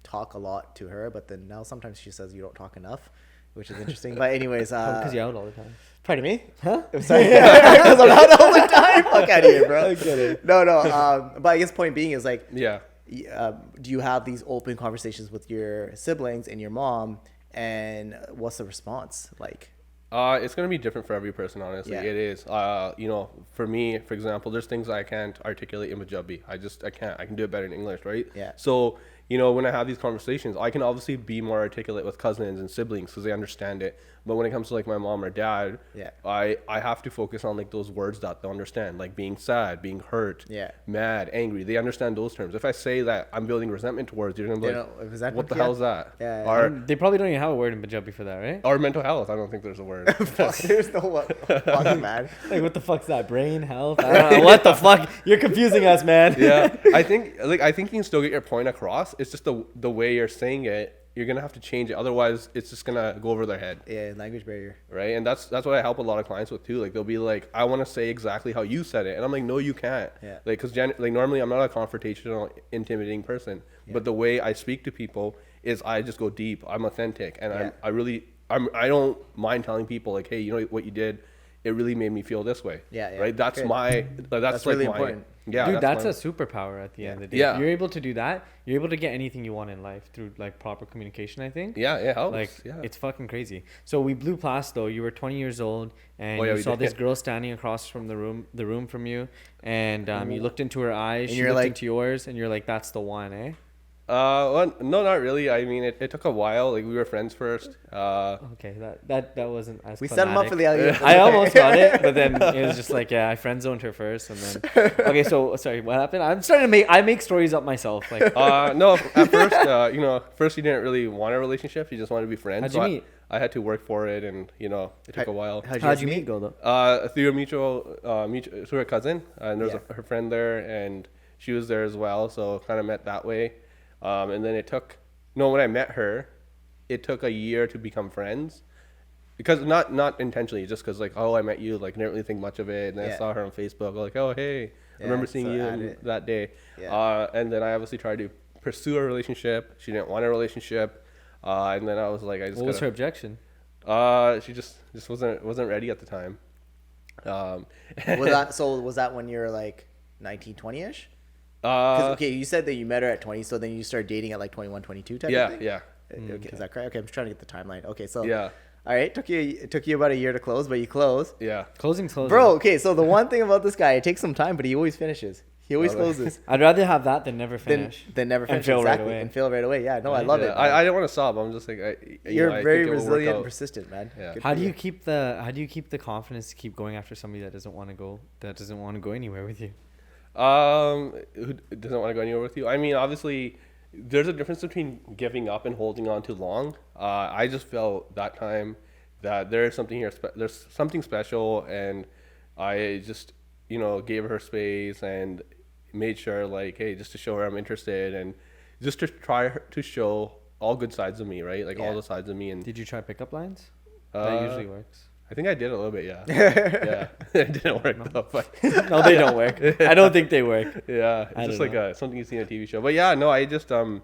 talk a lot to her. But then now sometimes she says you don't talk enough, which is interesting. But anyways, Because you're out all the time. pardon me. Huh? I'm sorry. Because I'm out all the time. Fuck out of here, bro. I get it. No. But I guess point being is like, Yeah. do you have these open conversations with your siblings and your mom, and what's the response like? It's gonna be different for every person, honestly. Yeah. It is. You know, for me, for example, there's things I can't articulate in Punjabi. I can't. I can do it better in English, right? Yeah. So, you know, when I have these conversations, I can obviously be more articulate with cousins and siblings because they understand it. But when it comes to like my mom or dad, Yeah. I have to focus on like those words that they understand, like being sad, being hurt, Yeah. mad, angry. They understand those terms. If I say that I'm building resentment towards you, you're gonna be They like, know resentment, what the yeah. hell is that? Yeah. Or They probably don't even have a word in Punjabi for that, right? or mental health. I don't think there's a word. Fuck, there's no fucking man. Like, what the fuck's that? Brain health? I don't know. What the fuck? You're confusing us, man. Yeah, I think you can still get your point across. It's just the way you're saying it. You're gonna have to change it, otherwise it's just gonna go over their head, Yeah, language barrier. right? And that's what I help a lot of clients with too. Like they'll be like, I want to say exactly how you said it, and I'm like, no, you can't. Yeah. Like, cause like normally I'm not a confrontational, intimidating person, but the way I speak to people is I just go deep. I'm authentic, and Yeah. I don't mind telling people like, hey, you know what you did, it really made me feel this way. Yeah, yeah. Right. That's Good. that's really like important. Yeah, Dude, that's my- a superpower at the end of the day. Yeah. If you're able to do that, you're able to get anything you want in life through like proper communication, I think. Yeah, it helps. Like, yeah. it's fucking crazy. So we blew past though. You were 20 years old, and Oh, yeah, you we saw did. this girl standing across from the room from you, and you looked into her eyes. And She you're looked like- into yours, and you're like, "That's the one, eh?" Well, no, not really. I mean, it took a while. Like we were friends first. Okay, that wasn't as. We set him up for the climatic. alley. I almost got it, but then it was just like, yeah, I friend zoned her first, and then. Okay, so sorry, what happened? I'm starting to make stories up myself. Like, No, at first, you know, first he didn't really want a relationship. He just wanted to be friends. How'd you So meet? I had to work for it, and you know, it took a while. how'd you meet, go though? Through a mutual, through her cousin, and there was Yeah. her friend there, and she was there as well. So kind of met that way, and then when I met her, it took a year to become friends, because not intentionally, just because like, oh, I met you, like didn't really think much of it, and then I Yeah. saw her on Facebook, like, oh, hey, I remember seeing so you added. that day, Yeah. and then I obviously tried to pursue a relationship. She didn't want a relationship, and then I was like, I just What was gotta- her objection? she just wasn't ready at the time. Was that when you were like 19, 20-ish? Okay, you said that you met her at 20, so then you started dating at like 21, 22 type of Yeah, thing? yeah. Okay, is that correct? Okay, I'm just trying to get the timeline. Okay, so Yeah. all right, it took you about a year to close, but you closed. Yeah. Closing. Bro, okay, so the one thing about this guy, it takes some time, but he always finishes. He always closes. I'd rather have that than never finish. Than never finish. And fail right exactly. away. And fail right away. Yeah, no, I love it. I didn't want to stop. I'm just like, You're I very think it will work resilient and out. persistent, man. Yeah. Good How for do you keep the confidence to keep going after somebody that doesn't want to go anywhere with you? Who doesn't want to go anywhere with you? I mean, obviously, there's a difference between giving up and holding on too long. I just felt that time that there's something here. There's something special, and I just, gave her space and made sure, like, hey, just to show her I'm interested and just to try to show all good sides of me, right? Like all the sides of me. And Did you try pickup lines? That usually works. I think I did a little bit, yeah. Yeah, it didn't work though. But No, they don't work. I don't think they work. yeah, it's just like something you see on a TV show. But yeah, no, I just sometimes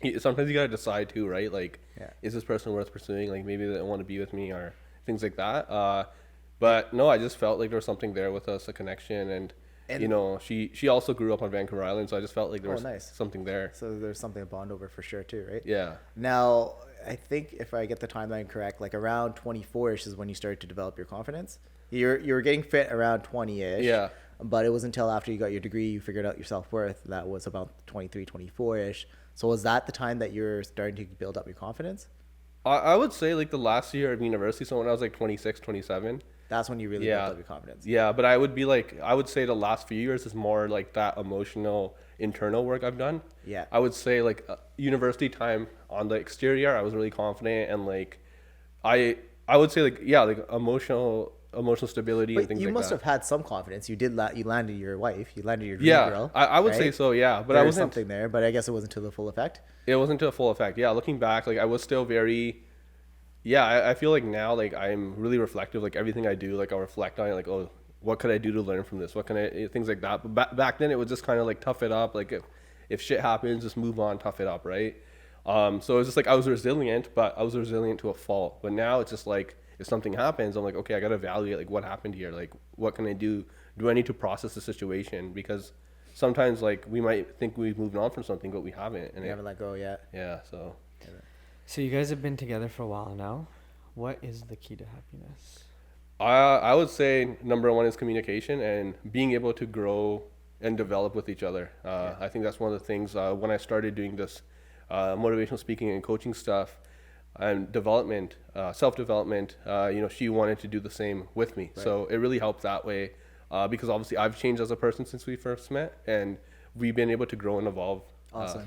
you gotta decide too, right? Like, is this person worth pursuing? Like maybe they don't want to be with me or things like that. But no, I just felt like there was something there with us, a connection, and she also grew up on Vancouver Island, so I just felt like there was something there. So there's something to bond over for sure too, right? Yeah. Now, I think if I get the timeline correct, like around 24ish is when you started to develop your confidence. You were getting fit around 20ish. Yeah. But it was until after you got your degree, you figured out your self-worth. That was about 23, 24ish. So was that the time that you're starting to build up your confidence? I would say like the last year of university, so when I was like 26, 27. That's when you really built up your confidence. Yeah, but I would say the last few years is more like that emotional internal work I've done. Yeah. I would say like university time on the exterior, I was really confident and like I would say like emotional stability and things like that. You must have had some confidence. You landed your wife. You landed your dream girl. I would say so. Yeah, but there was something there, but I guess it wasn't to the full effect. It wasn't to the full effect. Yeah, looking back, like I was still very. Yeah, I feel like now, like I'm really reflective. Like everything I do, like I'll reflect on it. Like, oh, what could I do to learn from this? What can I, things like that. But back then, it was just kind of like tough it up. Like if shit happens, just move on, tough it up, right? So it was just like I was resilient, but I was resilient to a fault. But now it's just like if something happens, I'm like, okay, I gotta evaluate like what happened here. Like what can I do? Do I need to process the situation? Because sometimes like we might think we've moved on from something, but we haven't. And you haven't let go yet. Yeah, so. So you guys have been together for a while now. What is the key to happiness? I would say number one is communication and being able to grow and develop with each other. I think that's one of the things when I started doing this motivational speaking and coaching stuff and development, self-development, she wanted to do the same with me. Right. So it really helped that way because obviously I've changed as a person since we first met and we've been able to grow and evolve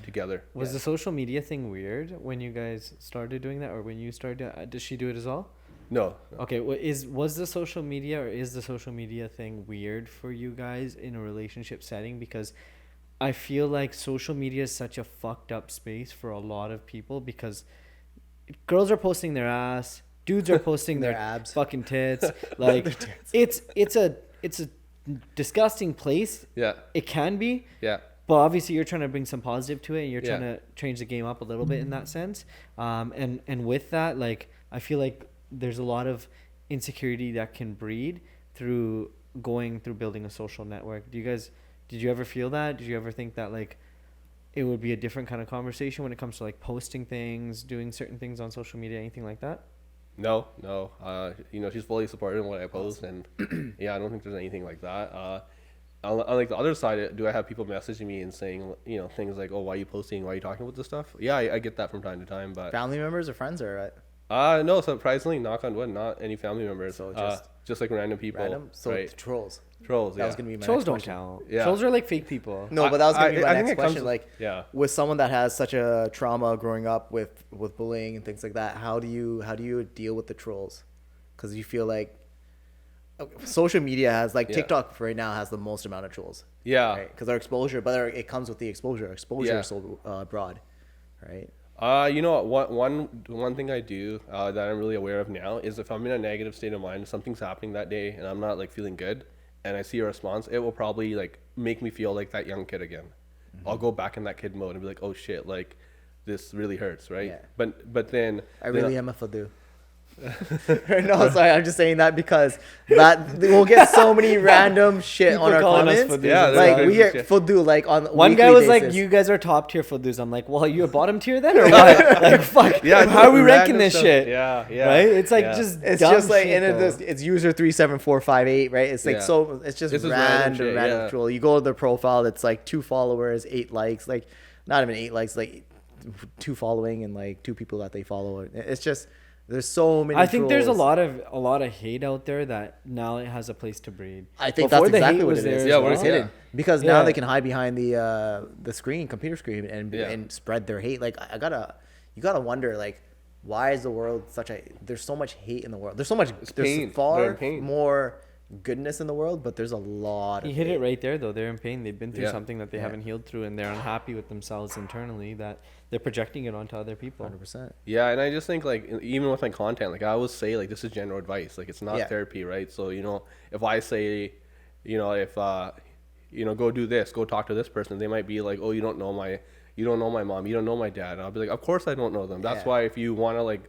together. Was the social media thing weird when you guys started doing that or when you started? Did she do it as well? No. Okay. Was the social media or is the social media thing weird for you guys in a relationship setting? Because I feel like social media is such a fucked up space for a lot of people because girls are posting their ass, dudes are posting their abs, fucking tits. Like it's a disgusting place. Yeah. It can be. Yeah. But obviously you're trying to bring some positive to it and you're trying to change the game up a little bit in that sense. And with that, like, I feel like there's a lot of insecurity that can breed through building a social network. Did you ever feel that? Did you ever think that like it would be a different kind of conversation when it comes to like posting things, doing certain things on social media, anything like that? No. She's fully supportive in what I post and I don't think there's anything like that. On like the other side, do I have people messaging me and saying, things like, oh, why are you posting? Why are you talking about this stuff? Yeah, I get that from time to time. But family members or friends or no, surprisingly, knock on wood, not any family members. So just like random people. Random? So right. Trolls. Trolls, yeah. That was going to be my Trolls next don't question. count. Yeah. Trolls are like fake people. No, but that was going to be my next question. With someone that has such a trauma growing up with bullying and things like that, how do you deal with the trolls? Because you feel like social media has TikTok right now has the most amount of trolls. Yeah. Right? Because our exposure, but it comes with the exposure. Exposure is so broad, right? One thing I do that I'm really aware of now is if I'm in a negative state of mind, something's happening that day, and I'm not like feeling good, and I see a response, it will probably like make me feel like that young kid again. Mm-hmm. I'll go back in that kid mode and be like, oh shit, like this really hurts, right? Yeah. But then I really am a fadoo. No, sorry, I'm just saying that because that we'll get so many random shit People on our calling us comments. fudus. Yeah, Like there's we hear shit. fudu like on One weekly guy was basis. like, "You guys are top tier fudus." I'm like, "Well, are you a bottom tier then, or what?" Like, fuck. Yeah, how are we ranking random this stuff. shit? Yeah, yeah. Right? It's like yeah. just It's dumb just like shit, and though. it's user 37458, right? It's like Yeah. so it's just This is random random shit, troll. You go to their profile, it's like 2 followers, 8 likes, like not even 8 likes, like 2 following and like 2 people that they follow. It's just there's so many. I think there's a trolls. lot of hate out there that now it has a place to breed. I think Before that's the exactly hate what was it is. there Yeah, as what It's is well. hidden because now Yeah. they can hide behind the screen, computer screen, and Yeah. and spread their hate. Like you gotta wonder like why is the world such a there's so much hate in the world. There's so much It's there's pain. They're in far pain. more goodness in the world, but there's a lot. You of hate hate. it right there, though. They're in pain. They've been through Yeah. something that they Yeah. haven't healed through, and they're unhappy with themselves internally. That they're projecting it onto other people. 100%. Yeah, and I just think like even with my content, like I always say like this is general advice, like it's not Yeah. therapy, right? So if I say, if go do this, go talk to this person, they might be like, oh, you don't know my mom, you don't know my dad, and I'll be like, of course I don't know them. That's Yeah. why if you want to like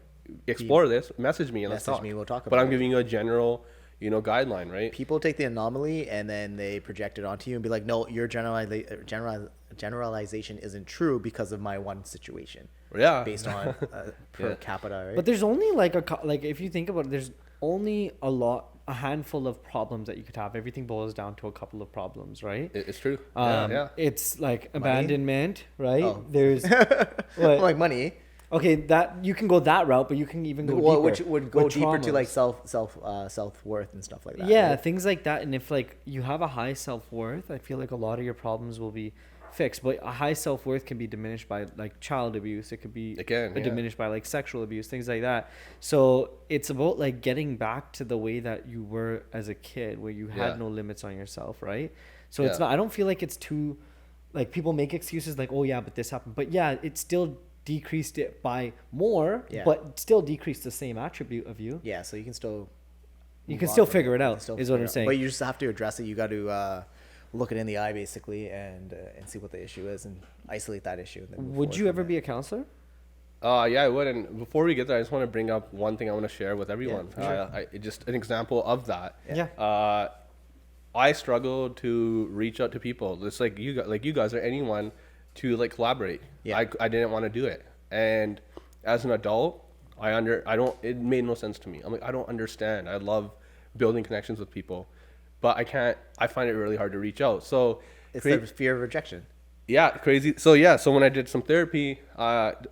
explore this, message me and let's Message talk. me, we'll talk But about I'm it. giving you a general, guideline, right? People take the anomaly and then they project it onto you and be like, no, your generalization isn't true because of my one situation Yeah. based on per Yeah. capita, right? But there's only like like if you think about it, there's only a handful of problems that you could have. Everything boils down to a couple of problems, right? It's true. Yeah. It's like abandonment, right? Oh. There's what? like money. Okay, that you can go that route, but you can even go Well, deeper. which would go with deeper to like traumas. self worth and stuff like that. Yeah, right? things like that. And if like you have a high self-worth, I feel like a lot of your problems will be fixed. But a high self-worth can be diminished by like child abuse. It could be diminished by like sexual abuse, things like that. So it's about like getting back to the way that you were as a kid, where you had Yeah. no limits on yourself, right? So it's Yeah. not, I don't feel like it's too, like people make excuses like, oh yeah, but this happened. But yeah, it still decreased it by more, Yeah. but still decreased the same attribute of you. Yeah, so you can still You can still figure it out, is what I'm it. saying. But you just have to address it. You got to look it in the eye basically and see what the issue is and isolate that issue. And then move Would forward you from ever there. be a counselor? Yeah, I would. And before we get there, I just want to bring up one thing I want to share with everyone. for sure. Just an example of that. Yeah. I struggle to reach out to people. It's like you guys or anyone to like collaborate. Yeah. I didn't want to do it. And as an adult, it made no sense to me. I'm like, I don't understand. I love building connections with people, but I find it really hard to reach out. So It's the fear of rejection. yeah, crazy. So when I did some therapy,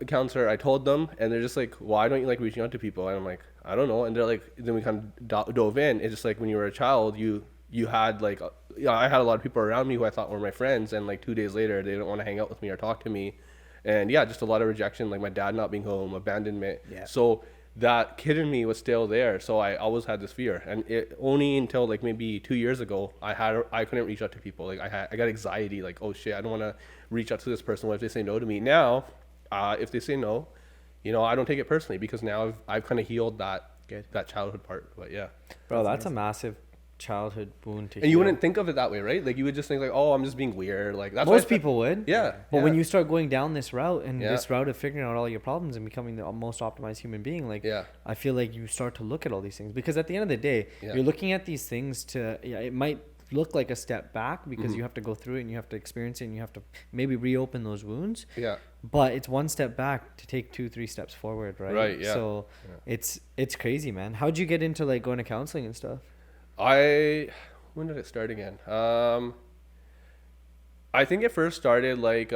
counselor, I told them, and they're just like, why don't you like reaching out to people? And I'm like, I don't know. And they're like, then we kind of dove in. It's just like when you were a child, you had like, I had a lot of people around me who I thought were my friends, and like 2 days later, they didn't want to hang out with me or talk to me. And yeah, just a lot of rejection, like my dad not being home, abandonment. Yeah. So that kid in me was still there. So I always had this fear. And it only until like maybe 2 years ago, I couldn't reach out to people. Like I got anxiety, like, oh shit, I don't want to reach out to this person. What if they say no to me? Now, if they say no, I don't take it personally because now I've kind of healed that childhood part. But yeah. Bro, that's a massive childhood wound to And you heal. wouldn't think of it that way, right? Like you would just think like, oh, I'm just being weird. Like that's Most people would. Yeah. But when yeah. you start going down this route and Yeah. this route of figuring out all your problems and becoming the most optimized human being, like Yeah. I feel like you start to look at all these things because at the end of the day, Yeah. you're looking at these things it might look like a step back because Mm-hmm. you have to go through it and you have to experience it and you have to maybe reopen those wounds. Yeah. But it's one step back to take 2-3 steps forward, right? Right, yeah. So it's crazy, man. How'd you get into like going to counseling and stuff? When did it start again? I think it first started like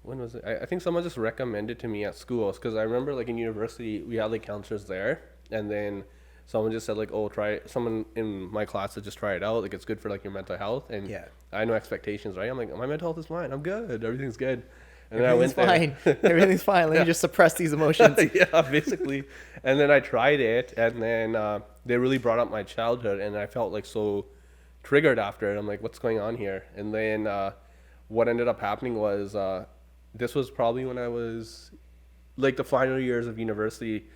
when was it? I think someone just recommended to me at school because I remember like in university we had like counselors there, and then someone just said like, oh, try it. Someone in my class said just try it out, like it's good for like your mental health. And Yeah. I had no expectations, right? I'm like, my mental health is fine, I'm good, everything's good. And Everything's then I went fine. Everything's fine. Let me just suppress these emotions. yeah, basically. And then I tried it, and then they really brought up my childhood, and I felt like so triggered after it. I'm like, what's going on here? And then what ended up happening was this was probably when I was like the final years of university.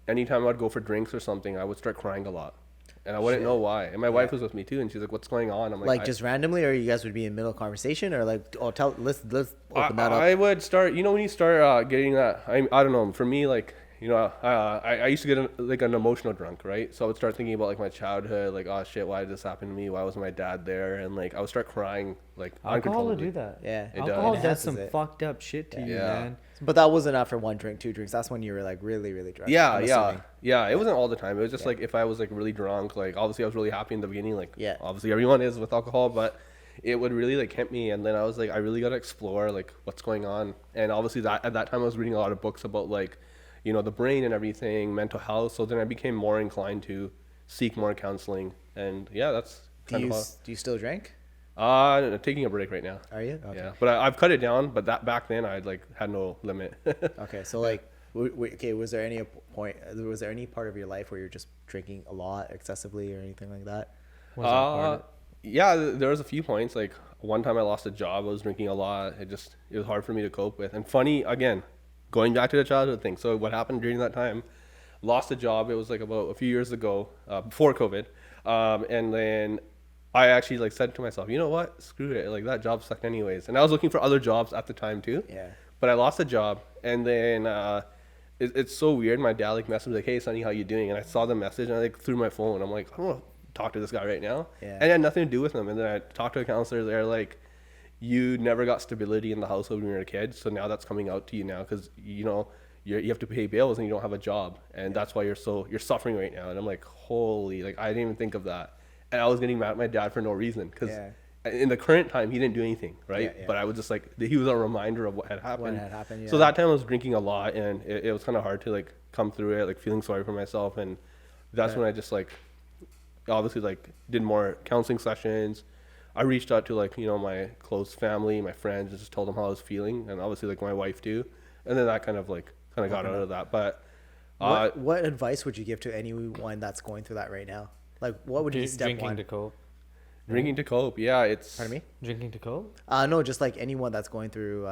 Anytime I'd go for drinks or something, I would start crying a lot. and I wouldn't Shit. know why. And my wife was with me too, and she's like, "What's going on?" I'm Like just randomly, or you guys would be in middle of conversation, or like, oh, let's open that up. I would start, when you start getting that, I don't know, for me, like, I used to get like an emotional drunk, right? So I would start thinking about like my childhood, like, oh shit, why did this happen to me? Why wasn't my dad there? And like I would start crying, like Alcohol will uncontrollably. do that. Yeah. It Alcohol does. does some Enhances it. fucked up shit to you, Yeah. man. But that wasn't after one drink, two drinks. That's when you were like really, really drunk. Yeah, I'm yeah, assuming. yeah. It wasn't all the time. It was just Yeah. like if I was like really drunk, like obviously I was really happy in the beginning, like Yeah. obviously everyone is with alcohol, but it would really like hit me, and then I was like, I really got to explore like what's going on. And obviously that at that time I was reading a lot of books about like, the brain and everything, mental health. So then I became more inclined to seek more counseling, and yeah, that's Do you still drink? I'm taking a break right now. Are you? Okay. Yeah, but I've cut it down. But that back then I like had no limit. Okay. So like, okay, was there any part of your life where you're just drinking a lot, excessively, or anything like that? Was that part of it? Yeah, there was a few points. Like one time I lost a job. I was drinking a lot. It was hard for me to cope with. And funny again, going back to the childhood thing. So what happened during that time? Lost a job. It was like about a few years ago, before COVID, and then I actually like said to myself, you know what? Screw it. Like that job sucked anyways. And I was looking for other jobs at the time too. Yeah. But I lost a job, and then it's so weird. My dad like messaged me like, "Hey, Sonny, how you doing?" And I saw the message, and I like threw my phone. I'm like, I don't want to talk to this guy right now. Yeah. And it had nothing to do with him. And then I talked to a counselor. They're like, you never got stability in the household when you were a kid, so now that's coming out to you now because you have to pay bills and you don't have a job, and that's why you're suffering right now. And I'm like, holy, like I didn't even think of that, and I was getting mad at my dad for no reason because in the current time he didn't do anything, right? But I was just like, he was a reminder of what had happened. Yeah. So that time I was drinking a lot, and it was kind of hard to like come through it, like feeling sorry for myself, and that's when I just like obviously like did more counseling sessions. I reached out to like, my close family, my friends, and just told them how I was feeling, and obviously like my wife too. And then that kind of got out of that. But what advice would you give to anyone that's going through that right now? Like, what would be step Drinking one? to cope. Drinking to cope, yeah, it's. Pardon me? Drinking to cope? No, just like anyone that's going through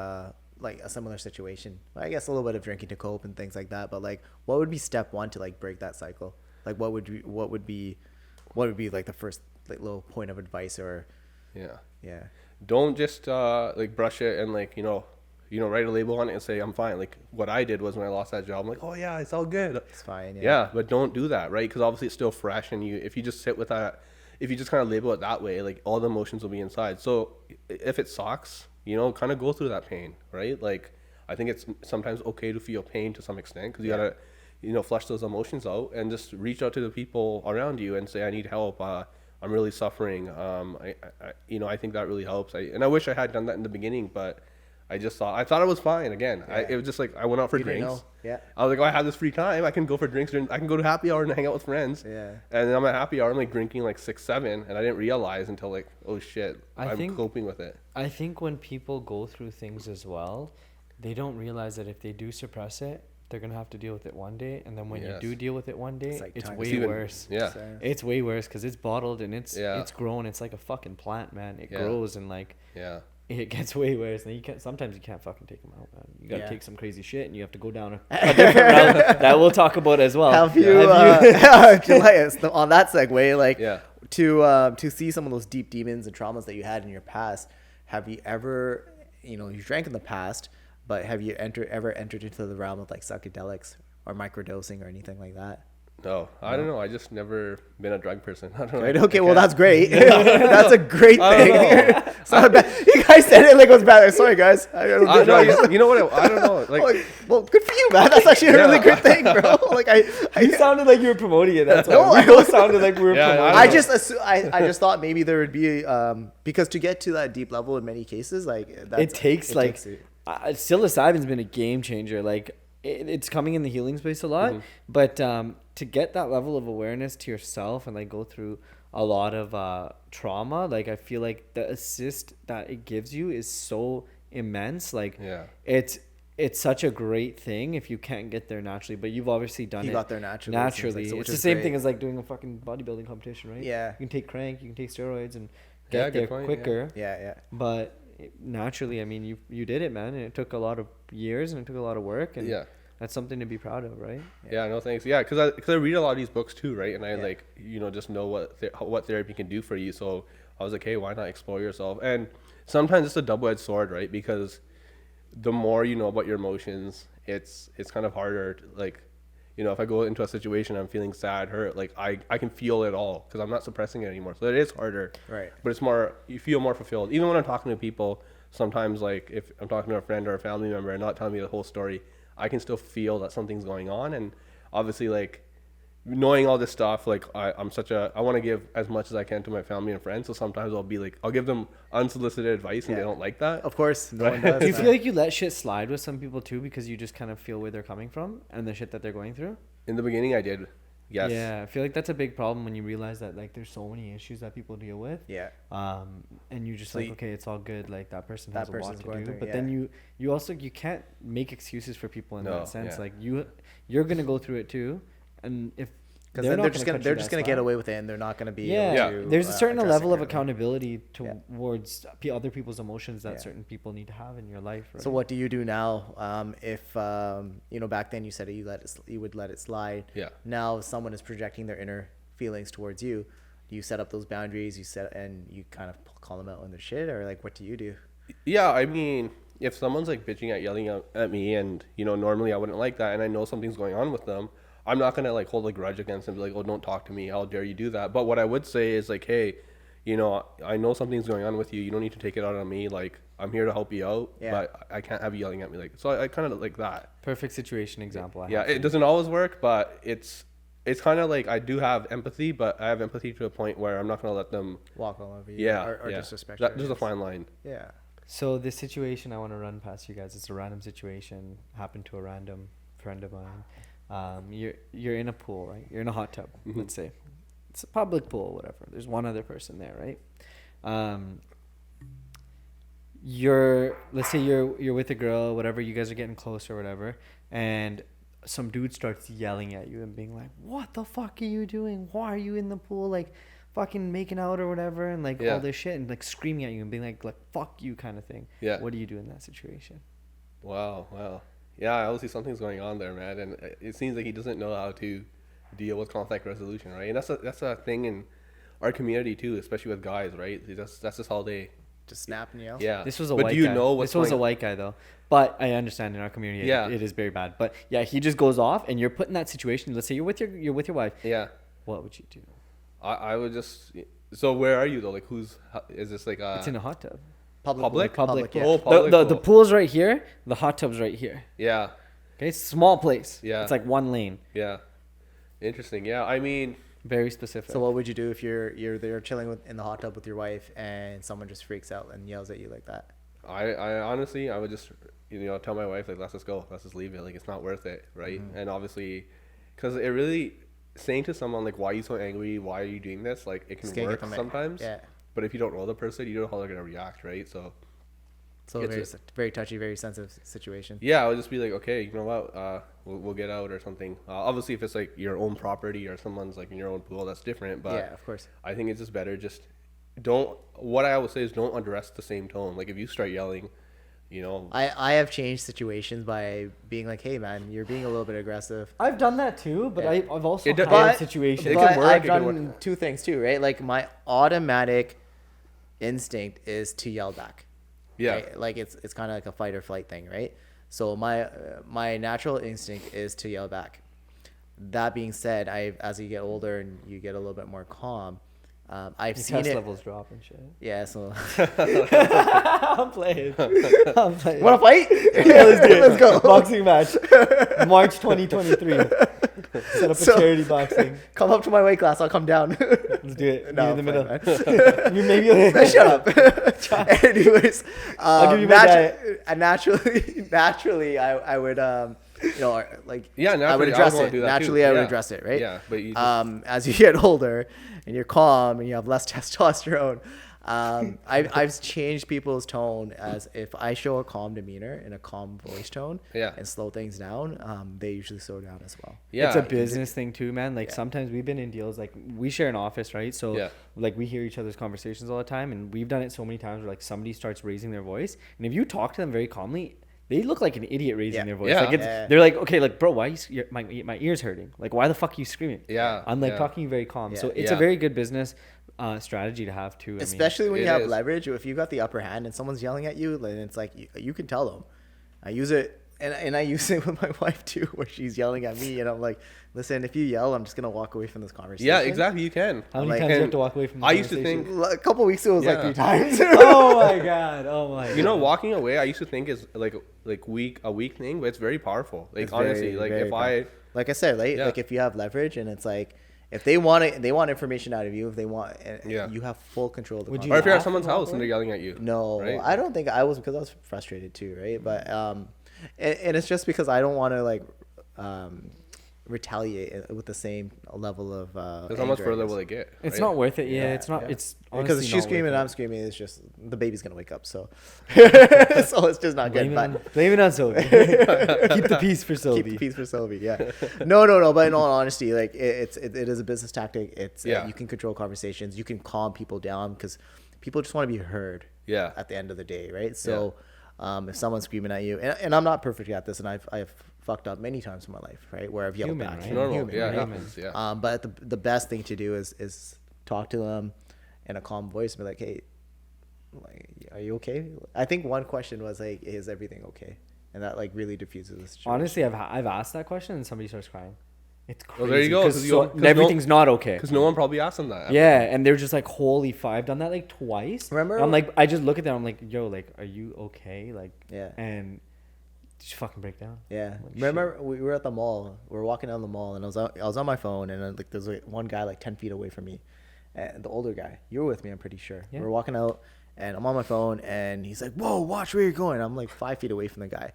like a similar situation. I guess a little bit of drinking to cope and things like that. But like, what would be step one to like break that cycle? Like, what would be like the first like little point of advice or? Yeah. Don't just like brush it and like write a label on it and say I'm fine. Like what I did was when I lost that job, I'm like, oh yeah, it's all good. It's fine. Yeah, but don't do that, right? Because obviously it's still fresh, and if you just sit with that, if you just kind of label it that way, like all the emotions will be inside. So if it sucks, kind of go through that pain, right? Like I think it's sometimes okay to feel pain to some extent because you gotta, flush those emotions out and just reach out to the people around you and say, I need help. I'm really suffering. I think that really helps. I wish I had done that in the beginning, but I thought I was fine. Again, it was just like I went out for drinks. Yeah. I was like, oh, I have this free time. I can go for drinks. I can go to happy hour and hang out with friends. Yeah. And then I'm at happy hour. I'm like drinking like 6, 7, and I didn't realize until like, oh shit, I'm coping with it. I think when people go through things as well, they don't realize that if they do suppress it, they're gonna have to deal with it one day, and then when you do deal with it one day, like it's time. way worse. Yeah. It's way worse because it's bottled and it's grown. It's like a fucking plant, man. It grows and like it gets way worse. And sometimes you can't fucking take them out, man. You gotta take some crazy shit, and you have to go down a different route that we'll talk about as well. Have you on that segue, like to see some of those deep demons and traumas that you had in your past? Have you ever, you drank in the past, but have you ever entered into the realm of like psychedelics or microdosing or anything like that? No, I don't know. I just never been a drug person. I don't know. Right? Okay, well that's great. That's a great thing. You guys said it like it was bad. Sorry, guys. I don't do drugs. You know what? I don't know. Like, well, good for you, man. That's actually a really good thing, bro. Like you sounded like you were promoting it. That's why. No, we both sounded like we were promoting it. I just thought maybe there would be because to get to that deep level in many cases, like it takes psilocybin's been a game changer. Like it's coming in the healing space a lot, but to get that level of awareness to yourself and like go through a lot of trauma, like I feel like the assist that it gives you is so immense. Like it's such a great thing if you can't get there naturally, but you've obviously done it. You got there naturally. Like, so it's the same thing as like doing a fucking bodybuilding competition, right? Yeah. You can take crank, you can take steroids and get there quicker. Yeah. But naturally, I mean, you did it, man, and it took a lot of years and it took a lot of work, and that's something to be proud of, right? Yeah, no thanks. Yeah, because I read a lot of these books too, right? And I Yeah. like, just know what therapy can do for you. So I was like, hey, why not explore yourself? And sometimes it's a double-edged sword, right? Because the more you know about your emotions, it's kind of harder to, like, if I go into a situation, I'm feeling sad, hurt, like I can feel it all because I'm not suppressing it anymore. So it is harder. Right. But it's more, you feel more fulfilled. Even when I'm talking to people, sometimes like if I'm talking to a friend or a family member and not telling me the whole story, I can still feel that something's going on. And obviously, like, knowing all this stuff, like I want to give as much as I can to my family and friends. So sometimes I'll give them unsolicited advice and they don't like that. Of course, no one does. Do you feel like you let shit slide with some people too because you just kind of feel where they're coming from and the shit that they're going through? In the beginning, I did. Yes. Yeah, I feel like that's a big problem when you realize that like there's so many issues that people deal with. Yeah. And you just So okay, it's all good. Like that person that has a lot person's to going do. through, But yeah. then you also you can't make excuses for people in No, that sense. yeah. Like you're gonna go through it too, and if Because then they're just gonna get away with it, and they're not gonna be able to, there's a certain address level it of kind way. accountability towards other people's emotions that Yeah. certain people need to have in your life. Right? So what do you do now? If back then you said you would let it slide. Yeah. Now someone is projecting their inner feelings towards you. Do you set up those boundaries? And you kind of call them out on their shit, or like what do you do? Yeah, I mean, if someone's like bitching yelling at me, and normally I wouldn't like that, and I know something's going on with them, I'm not gonna like hold a grudge against them, be like, oh, don't talk to me, how dare you do that? But what I would say is like, hey, I know something's going on with you. You don't need to take it out on me. Like, I'm here to help you out, Yeah. but I can't have you yelling at me. Like, so I kind of like that. Perfect situation example. Yeah, it doesn't always work, but it's kind of like I do have empathy, but I have empathy to a point where I'm not gonna let them Walk all over you, Yeah, or yeah. disrespect you, I There's a guess. fine line. Yeah. So this situation I want to run past you guys. It's a random situation. Happened to a random friend of mine. You're in a pool, right? You're in a hot tub. Mm-hmm. Let's say it's a public pool, whatever. There's one other person there, right? Let's say you're with a girl, whatever. You guys are getting close or whatever, and some dude starts yelling at you and being like, "What the fuck are you doing? Why are you in the pool? Like, fucking making out or whatever," and like Yeah. all this shit, and like screaming at you and being like "fuck you" kind of thing. Yeah. What do you do in that situation? Wow. Yeah, obviously something's going on there, man, and it seems like he doesn't know how to deal with conflict resolution, right? And that's a thing in our community too, especially with guys, right? That's just how they. Just snap and yell. Yeah. This was a But white do you guy. know what's This was a going- white guy though. But I understand in our community Yeah. it is very bad. But yeah, he just goes off and you're put in that situation. Let's say you're with your wife. Yeah. What would you do? I would just. So where are you though? Like, is this like a? It's in a hot tub. Public? Public. Yeah. Oh, The public the pool. pool's right here. The hot tub's right here. Yeah. Okay, it's a small place. Yeah. It's like one lane. Yeah. Interesting. Yeah. I mean, Very specific. So what would you do if you're there chilling in the hot tub with your wife and someone just freaks out and yells at you like that? I honestly, I would just, tell my wife, like, let's just go. Let's just leave it. Like, it's not worth it, right? Mm-hmm. And obviously, because it really, saying to someone, like, why are you so angry? Why are you doing this? Like, it can Just can't get work them sometimes. Yeah. But if you don't know the person, you don't know how they're going to react, right? So, So It's very touchy, very sensitive situation. yeah, I would just be like, okay, you know what? We'll get out or something. Obviously, if it's, like, your own property or someone's, like, in your own pool, that's different. But Yeah, of course. I think it's just better what I always say is don't address the same tone. Like, if you start yelling, I have changed situations by being like, hey man, you're being a little bit aggressive. I've done that too, but Yeah. I've also It had does- situations. It But can work, I've it can done two things too, right? Like my automatic instinct is to yell back. yeah. Right? Like it's kind of like a fight or flight thing, right? So my natural instinct is to yell back. That being said, as you get older and you get a little bit more calm, I've Your seen test it. levels drop and shit. Yeah, so I'm playing. I'm playing. want to fight? Yeah, let's do it. Let's go. Boxing match, March 2023. Set up a So- charity boxing. Come up to my weight class. I'll come down. Let's do it. No, Meet in the I'm middle. fine, You maybe. Shut up. Anyways, I'll give you my diet. naturally, I would, like, Yeah, I would naturally, I would address wanna it. do that Naturally, too. I would Yeah. address it, right? Yeah, but you just- as you get older and you're calm and you have less testosterone, I've changed people's tone as if I show a calm demeanor and a calm voice tone, Yeah. and slow things down, they usually slow down as well. Yeah. It's a business thing too, man. Like Yeah. sometimes we've been in deals, like we share an office, right? So Yeah. like we hear each other's conversations all the time, and we've done it so many times where like somebody starts raising their voice, and if you talk to them very calmly, they look like an idiot raising Yeah. their voice. Yeah. Like they're like, okay, like bro, why my ears hurting? Like why the fuck are you screaming? Yeah. I'm like Yeah. talking very calm. So Yeah. it's a very good business strategy to have too. Especially when it you have is. leverage, or if you got the upper hand and someone's yelling at you, then it's like you can tell them. I use it, and I use it with my wife too, where she's yelling at me, and I'm like, listen, if you yell, I'm just gonna walk away from this conversation. Yeah, exactly. You can. How many Like- times do you have and to walk away from? The I used to conversation? think, A couple weeks ago, it was like Yeah. 3 times. Oh my god! Oh my. God. you know, walking away, I used to think is like a weak thing, but it's very powerful. Like It's honestly, very, like very if I, like I said, Yeah. like if you have leverage, and it's like if they want it, they want information out of you. If they want, Yeah. you have full control of the Would you or if you're at laugh someone's and walk house and away? they're yelling at you. No, Right? I don't think I was, because I was frustrated too, right? But and it's just because I don't want to like retaliate with the same level of Because how much anger, I further guess. will it get? It's right? not worth it. Yeah, Yeah, it's not. yeah. It's Because honestly she's not screaming worth and it. I'm screaming, it's just the baby's gonna wake up. So so it's just not good. Blame it on Sylvie. Keep the peace for Keep Sylvie. the peace for Sylvie. Yeah. No. But in all honesty, like it is a business tactic. It's Yeah. you can control conversations. You can calm people down because people just want to be heard. Yeah. At the end of the day, right? So, if someone's screaming at you, and I'm not perfect at this, and I've fucked up many times in my life, right? Where I've yelled Human, back. right? It's normal. Human, Yeah, right? it happens. Yeah. But the best thing to do is talk to them in a calm voice and be like, hey, like, are you okay? I think one question was like, is everything okay? And that like really diffuses the situation. Honestly, I've asked that question and somebody starts crying. It's crazy. Well, there you go, 'cause 'cause so- 'cause everything's not okay. Because no one probably asked them that. Yeah, and they're just like, holy fuck. I've done that like twice. Remember? And I'm like, I just look at them. I'm like, yo, like, are you okay? Like, Yeah. And just fucking break down. Yeah. Like, Remember, we were at the mall. We were walking down the mall, and I was on my phone, and like there's like one guy like 10 feet away from me, and the older guy. You were with me, I'm pretty sure. Yeah. We were walking out, and I'm on my phone, and he's like, "Whoa, watch where you're going." I'm like 5 feet away from the guy,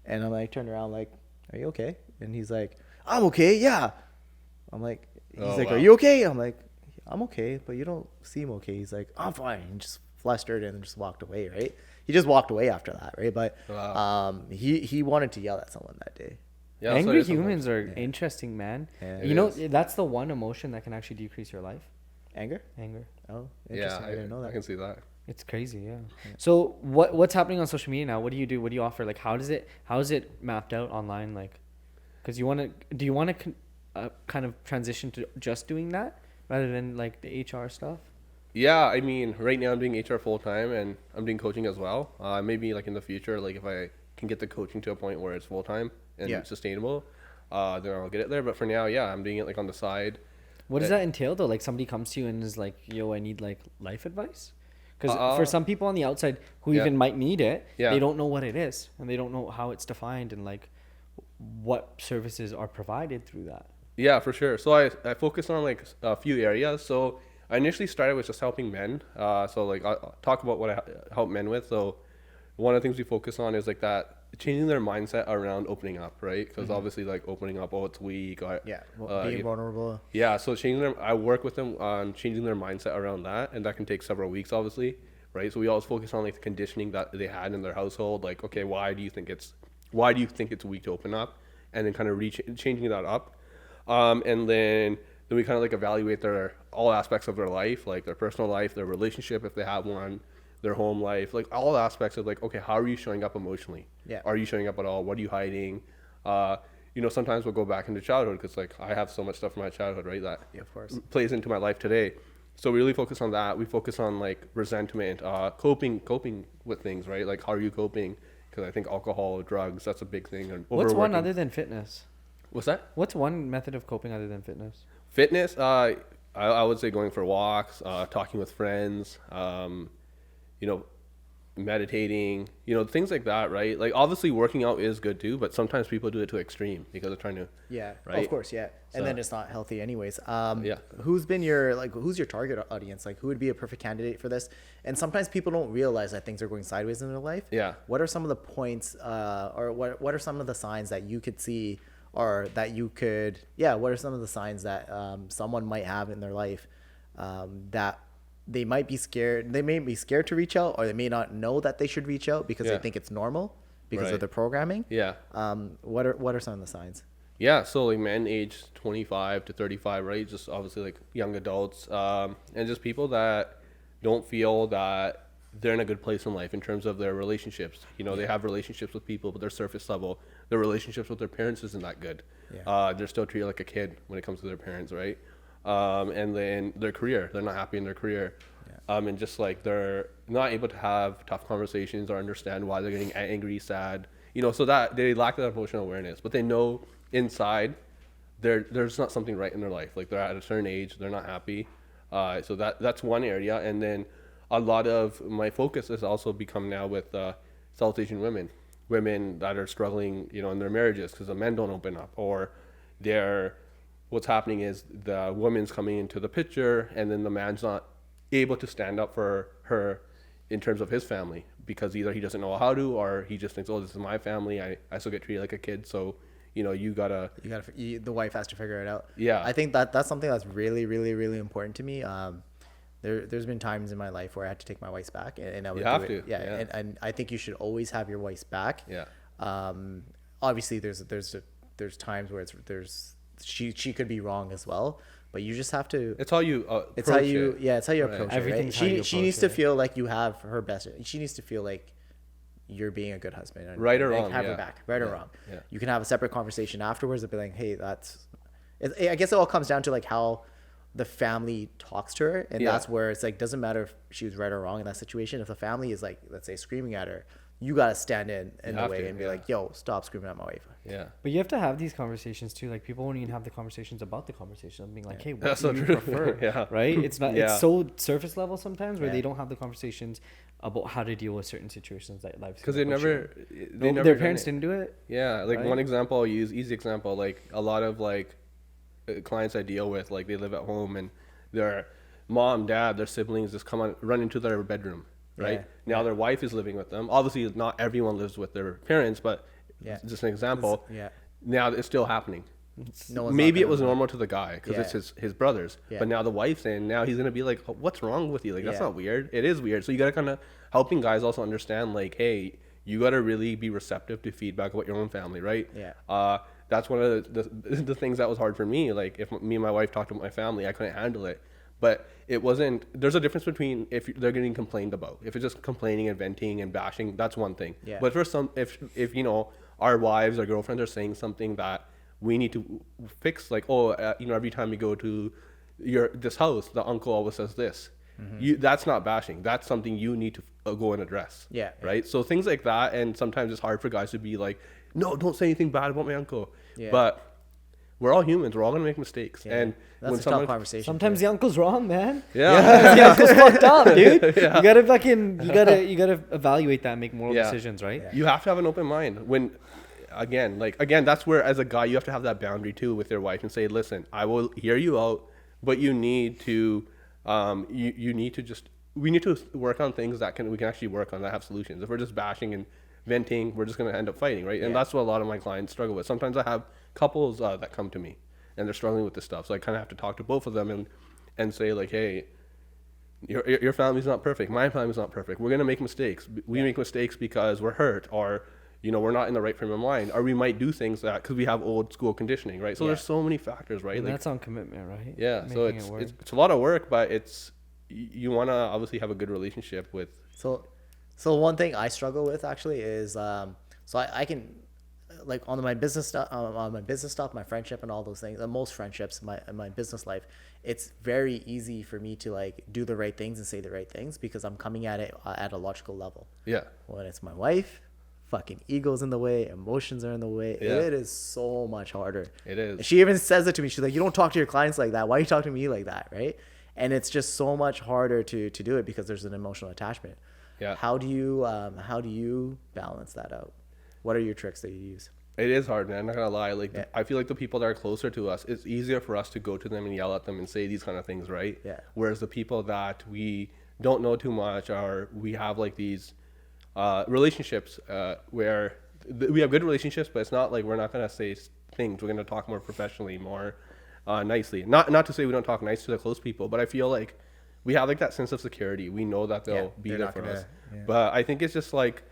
and I'm like turned around, like, "Are you okay?" And he's like, "I'm okay, yeah." I'm like, he's Oh, like, wow. "Are you okay?" I'm like, "I'm okay, but you don't seem okay." He's like, "I'm fine," and just flustered and just walked away. Right? He just walked away after that, right? But Wow. he wanted to yell at someone that day. Yeah, that's what Angry it is humans sometimes. are interesting, man. Yeah. You It know, is. that's the one emotion that can actually decrease your life. Anger? Anger. Oh, Yeah, interesting. I didn't know I that. can see that. It's crazy, yeah. So what's happening on social media now? What do you do? What do you offer? Like, how is it mapped out online? Like, because do you want to kind of transition to just doing that rather than like the HR stuff? Yeah, I mean, right now I'm doing HR full time and I'm doing coaching as well. Maybe like in the future, like if I can get the coaching to a point where it's full time and Yeah. sustainable, then I'll get it there. But for now, yeah, I'm doing it like on the side. What does that entail though? Like somebody comes to you and is like, "Yo, I need like life advice." Because for some people on the outside who Yeah. even might need it, Yeah. they don't know what it is and they don't know how it's defined and like what services are provided through that. Yeah, for sure. So I focus on like a few areas. So I initially started with just helping men. So like I'll talk about what I help men with. So one of the things we focus on is like that changing their mindset around opening up, right? Because obviously like opening up, oh, it's weak. Or, Yeah, being you- vulnerable. Yeah, so changing them, I work with them on changing their mindset around that, and that can take several weeks, obviously, right? So we always focus on like the conditioning that they had in their household, like, okay, why do you think it's weak to open up, and then kind of changing that up, and then we kind of like evaluate all aspects of their life, like their personal life, their relationship if they have one, their home life, like all aspects of like, okay, how are you showing up emotionally? Yeah. Are you showing up at all? What are you hiding? Sometimes we'll go back into childhood because like I have so much stuff from my childhood, right? That Yeah, of course. plays into my life today. So we really focus on that. We focus on like resentment, coping with things, right? Like how are you coping? Because I think alcohol, drugs, that's a big thing. And What's one overworking. other than fitness? What's that? What's one method of coping other than fitness? Fitness. I would say going for walks, talking with friends, meditating, things like that, right? Like obviously working out is good too, but sometimes people do it to extreme because they're trying to. Yeah, Right? of course, yeah. And So- then it's not healthy anyways. Yeah. Who's your target audience? Like who would be a perfect candidate for this? And sometimes people don't realize that things are going sideways in their life. Yeah. What are some of the points, or what are some of the signs that you could see, or that you could, what are some of the signs that someone might have in their life that they might be scared, they may be scared to reach out, or they may not know that they should reach out because they Yeah. think it's normal because Right. of their programming. Yeah. What are some of the signs? Yeah, so like men aged 25 to 35, right? Just obviously like young adults, and just people that don't feel that they're in a good place in life in terms of their relationships. You know, they have relationships with people, but they're surface level. Their relationships with their parents isn't that good. They're still treated like a kid when it comes to their parents, right? And then their career, they're not happy in their career. And just like they're not able to have tough conversations or understand why they're getting angry, sad, you know, so that they lack that emotional awareness, but they know inside there's not something right in their life. Like they're at a certain age, they're not happy. So that's one area. And then a lot of my focus has also become now with South Asian women that are struggling, you know, in their marriages because the men don't open up, or what's happening is the woman's coming into the picture and then the man's not able to stand up for her in terms of his family, because either he doesn't know how to, or he just thinks, oh, this is my family, I still get treated like a kid, so you know, the wife has to figure it out. I think that's something that's really, really, really important to me. There's been times in my life where I had to take my wife's back, and I would do it. And I think you should always have your wife's back. Obviously there's times where she could be wrong as well, but you just have to. It's how you. It's how you. Yeah, it's how you approach it. Right? She needs to it. feel like you have her best. She needs to feel like you're being a good husband. And right or like, wrong. Have her back. Right or wrong. Yeah. You can have a separate conversation afterwards and be like, hey, I guess it all comes down to like how the family talks to her, and that's where it's like doesn't matter if she was right or wrong in that situation. If the family is like, let's say, screaming at her, you gotta stand in the way and be like, yo, stop screaming at my wife. But you have to have these conversations too. Like people won't even have the conversations about the conversation of being like, hey, what do you prefer? Right? It's not. It's so surface level sometimes where they don't have the conversations about how to deal with certain situations that life. Because their parents didn't do it. Like one example I'll use, easy example, like a lot of like clients I deal with, like they live at home and their mom, dad, their siblings just run into their bedroom. Right now, their wife is living with them. Obviously, not everyone lives with their parents, but just an example. Now it's still happening. Maybe it was normal to the guy because it's his brothers, but now the wife's in. Now he's gonna be like, "What's wrong with you? Like that's not weird. It is weird." So you gotta kind of helping guys also understand, like, hey, you gotta really be receptive to feedback about your own family, right? That's one of the things that was hard for me. Like if me and my wife talked about my family, I couldn't handle it. But it wasn't. There's a difference between if they're getting complained about. If it's just complaining and venting and bashing, that's one thing. But for some, if you know our wives or girlfriends are saying something that we need to fix, like you know, every time we go to this house, the uncle always says this. That's not bashing. That's something you need to go and address. Right. So things like that, and sometimes it's hard for guys to be like, no, don't say anything bad about my uncle. But we're all humans. We're all gonna make mistakes, and that's a tough conversation. Sometimes the uncle's wrong, man. The uncle's fucked up, dude. You gotta evaluate that and make moral decisions, right? You have to have an open mind. When, again, that's where as a guy you have to have that boundary too with your wife and say, listen, I will hear you out, but you need to, you need to we need to work on things we can actually work on that have solutions. If we're just bashing and venting, we're just going to end up fighting, right? And that's what a lot of my clients struggle with. Sometimes I have couples that come to me and they're struggling with this stuff, so I kind of have to talk to both of them and say like, hey, your family's not perfect, my family's not perfect, we're going to make mistakes. We make mistakes because we're hurt, or you know, we're not in the right frame of mind, or we might do things that because we have old school conditioning, right? So there's so many factors, right? And that's on commitment, right? So it's a lot of work, but you want to obviously have a good relationship with. So one thing I struggle with actually is I can, like on my business stuff, my friendship and all those things, and most friendships in my business life, it's very easy for me to like do the right things and say the right things because I'm coming at it at a logical level. When it's my wife, fucking ego's in the way, emotions are in the way. It is so much harder. It is. And she even says it to me. She's like, you don't talk to your clients like that. Why are you talking to me like that? Right? And it's just so much harder to do it because there's an emotional attachment. How do you balance that out? What are your tricks that you use? It is hard, man. I'm not gonna lie. Like I feel like the people that are closer to us, it's easier for us to go to them and yell at them and say these kind of things, right? Whereas the people that we don't know too much, or we have like these relationships where we have good relationships, but it's not like we're not gonna say things. We're gonna talk more professionally, more nicely. Not to say we don't talk nice to the close people, but I feel like we have like that sense of security. We know that they'll be there for us. But I think it's just like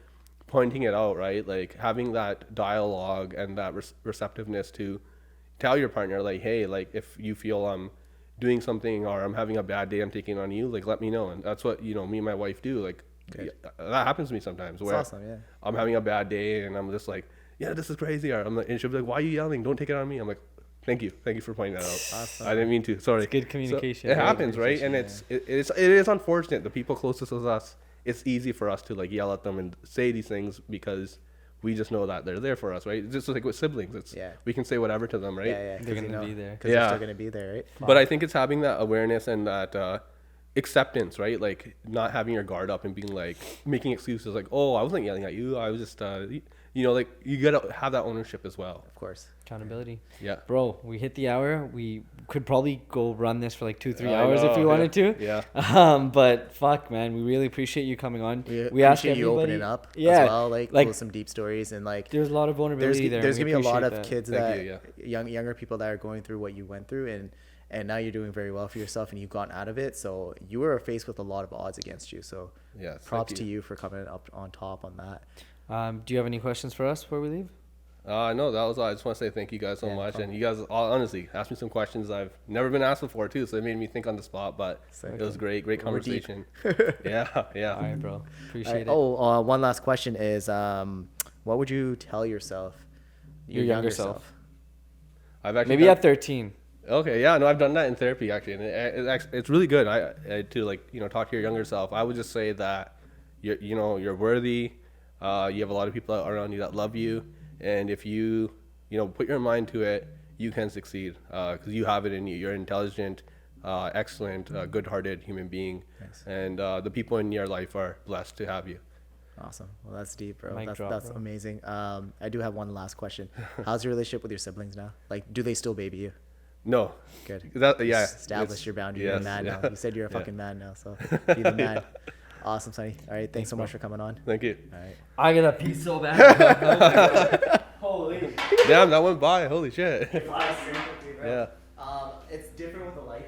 pointing it out, right? Like having that dialogue and that receptiveness to tell your partner, like, hey, like if you feel I'm doing something or I'm having a bad day, I'm taking on you, like let me know. And that's what, you know, me and my wife do. Like that happens to me sometimes. That's Where awesome. Yeah. I'm having a bad day and I'm just like, yeah, this is crazy. Or I'm like, and she'll be like, why are you yelling? Don't take it on me. I'm like, thank you for pointing that out. Awesome. I didn't mean to. Sorry. It's good communication. So it Right? happens, right? And it is unfortunate. The people closest to us, it's easy for us to like yell at them and say these things because we just know that they're there for us, right? It's just like with siblings, we can say whatever to them, right? Yeah. They're gonna be there. Because they're still gonna be there, right? But I think it's having that awareness and that acceptance, right? Like not having your guard up and being like making excuses like, oh, I wasn't yelling at you. I was just, like you gotta have that ownership as well. Of course. Accountability. Yeah. Bro, we hit the hour. We could probably go run this for like 2-3 hours if we wanted to. Yeah. But fuck, man, we really appreciate you coming on. We ask you opening up as well, like with some deep stories and like. There's a lot of vulnerability there. There's gonna be a lot of that. kids younger people that are going through what you went through, and now you're doing very well for yourself and you've gotten out of it. So you were faced with a lot of odds against you. So props to you for coming up on top on that. Do you have any questions for us before we leave? No, that was all. I just want to say thank you guys so much. And you guys all honestly asked me some questions I've never been asked before too. So it made me think on the spot, but it was great conversation. Yeah. All right, bro. Appreciate it. Oh, one last question is, what would you tell yourself, your younger self? I've actually maybe at 13. Okay, yeah, no, I've done that in therapy actually, and it's really good. I to like talk to your younger self. I would just say that you're worthy. You have a lot of people around you that love you, and if you put your mind to it, you can succeed because you have it in you. You're intelligent, excellent, good-hearted human being, and the people in your life are blessed to have you. Awesome. Well, that's deep, bro. That's bro. Amazing. I do have one last question. How's your relationship with your siblings now? Like, do they still baby you? No. Good. Establish your boundary. You're a man now. You said you're a fucking man now, so be the man. Awesome, Sonny. All right, thanks so much for coming on. Thank you. All right. I gotta pee so bad. Holy. Damn, that went by. Holy shit. Yeah. It's different with the lights.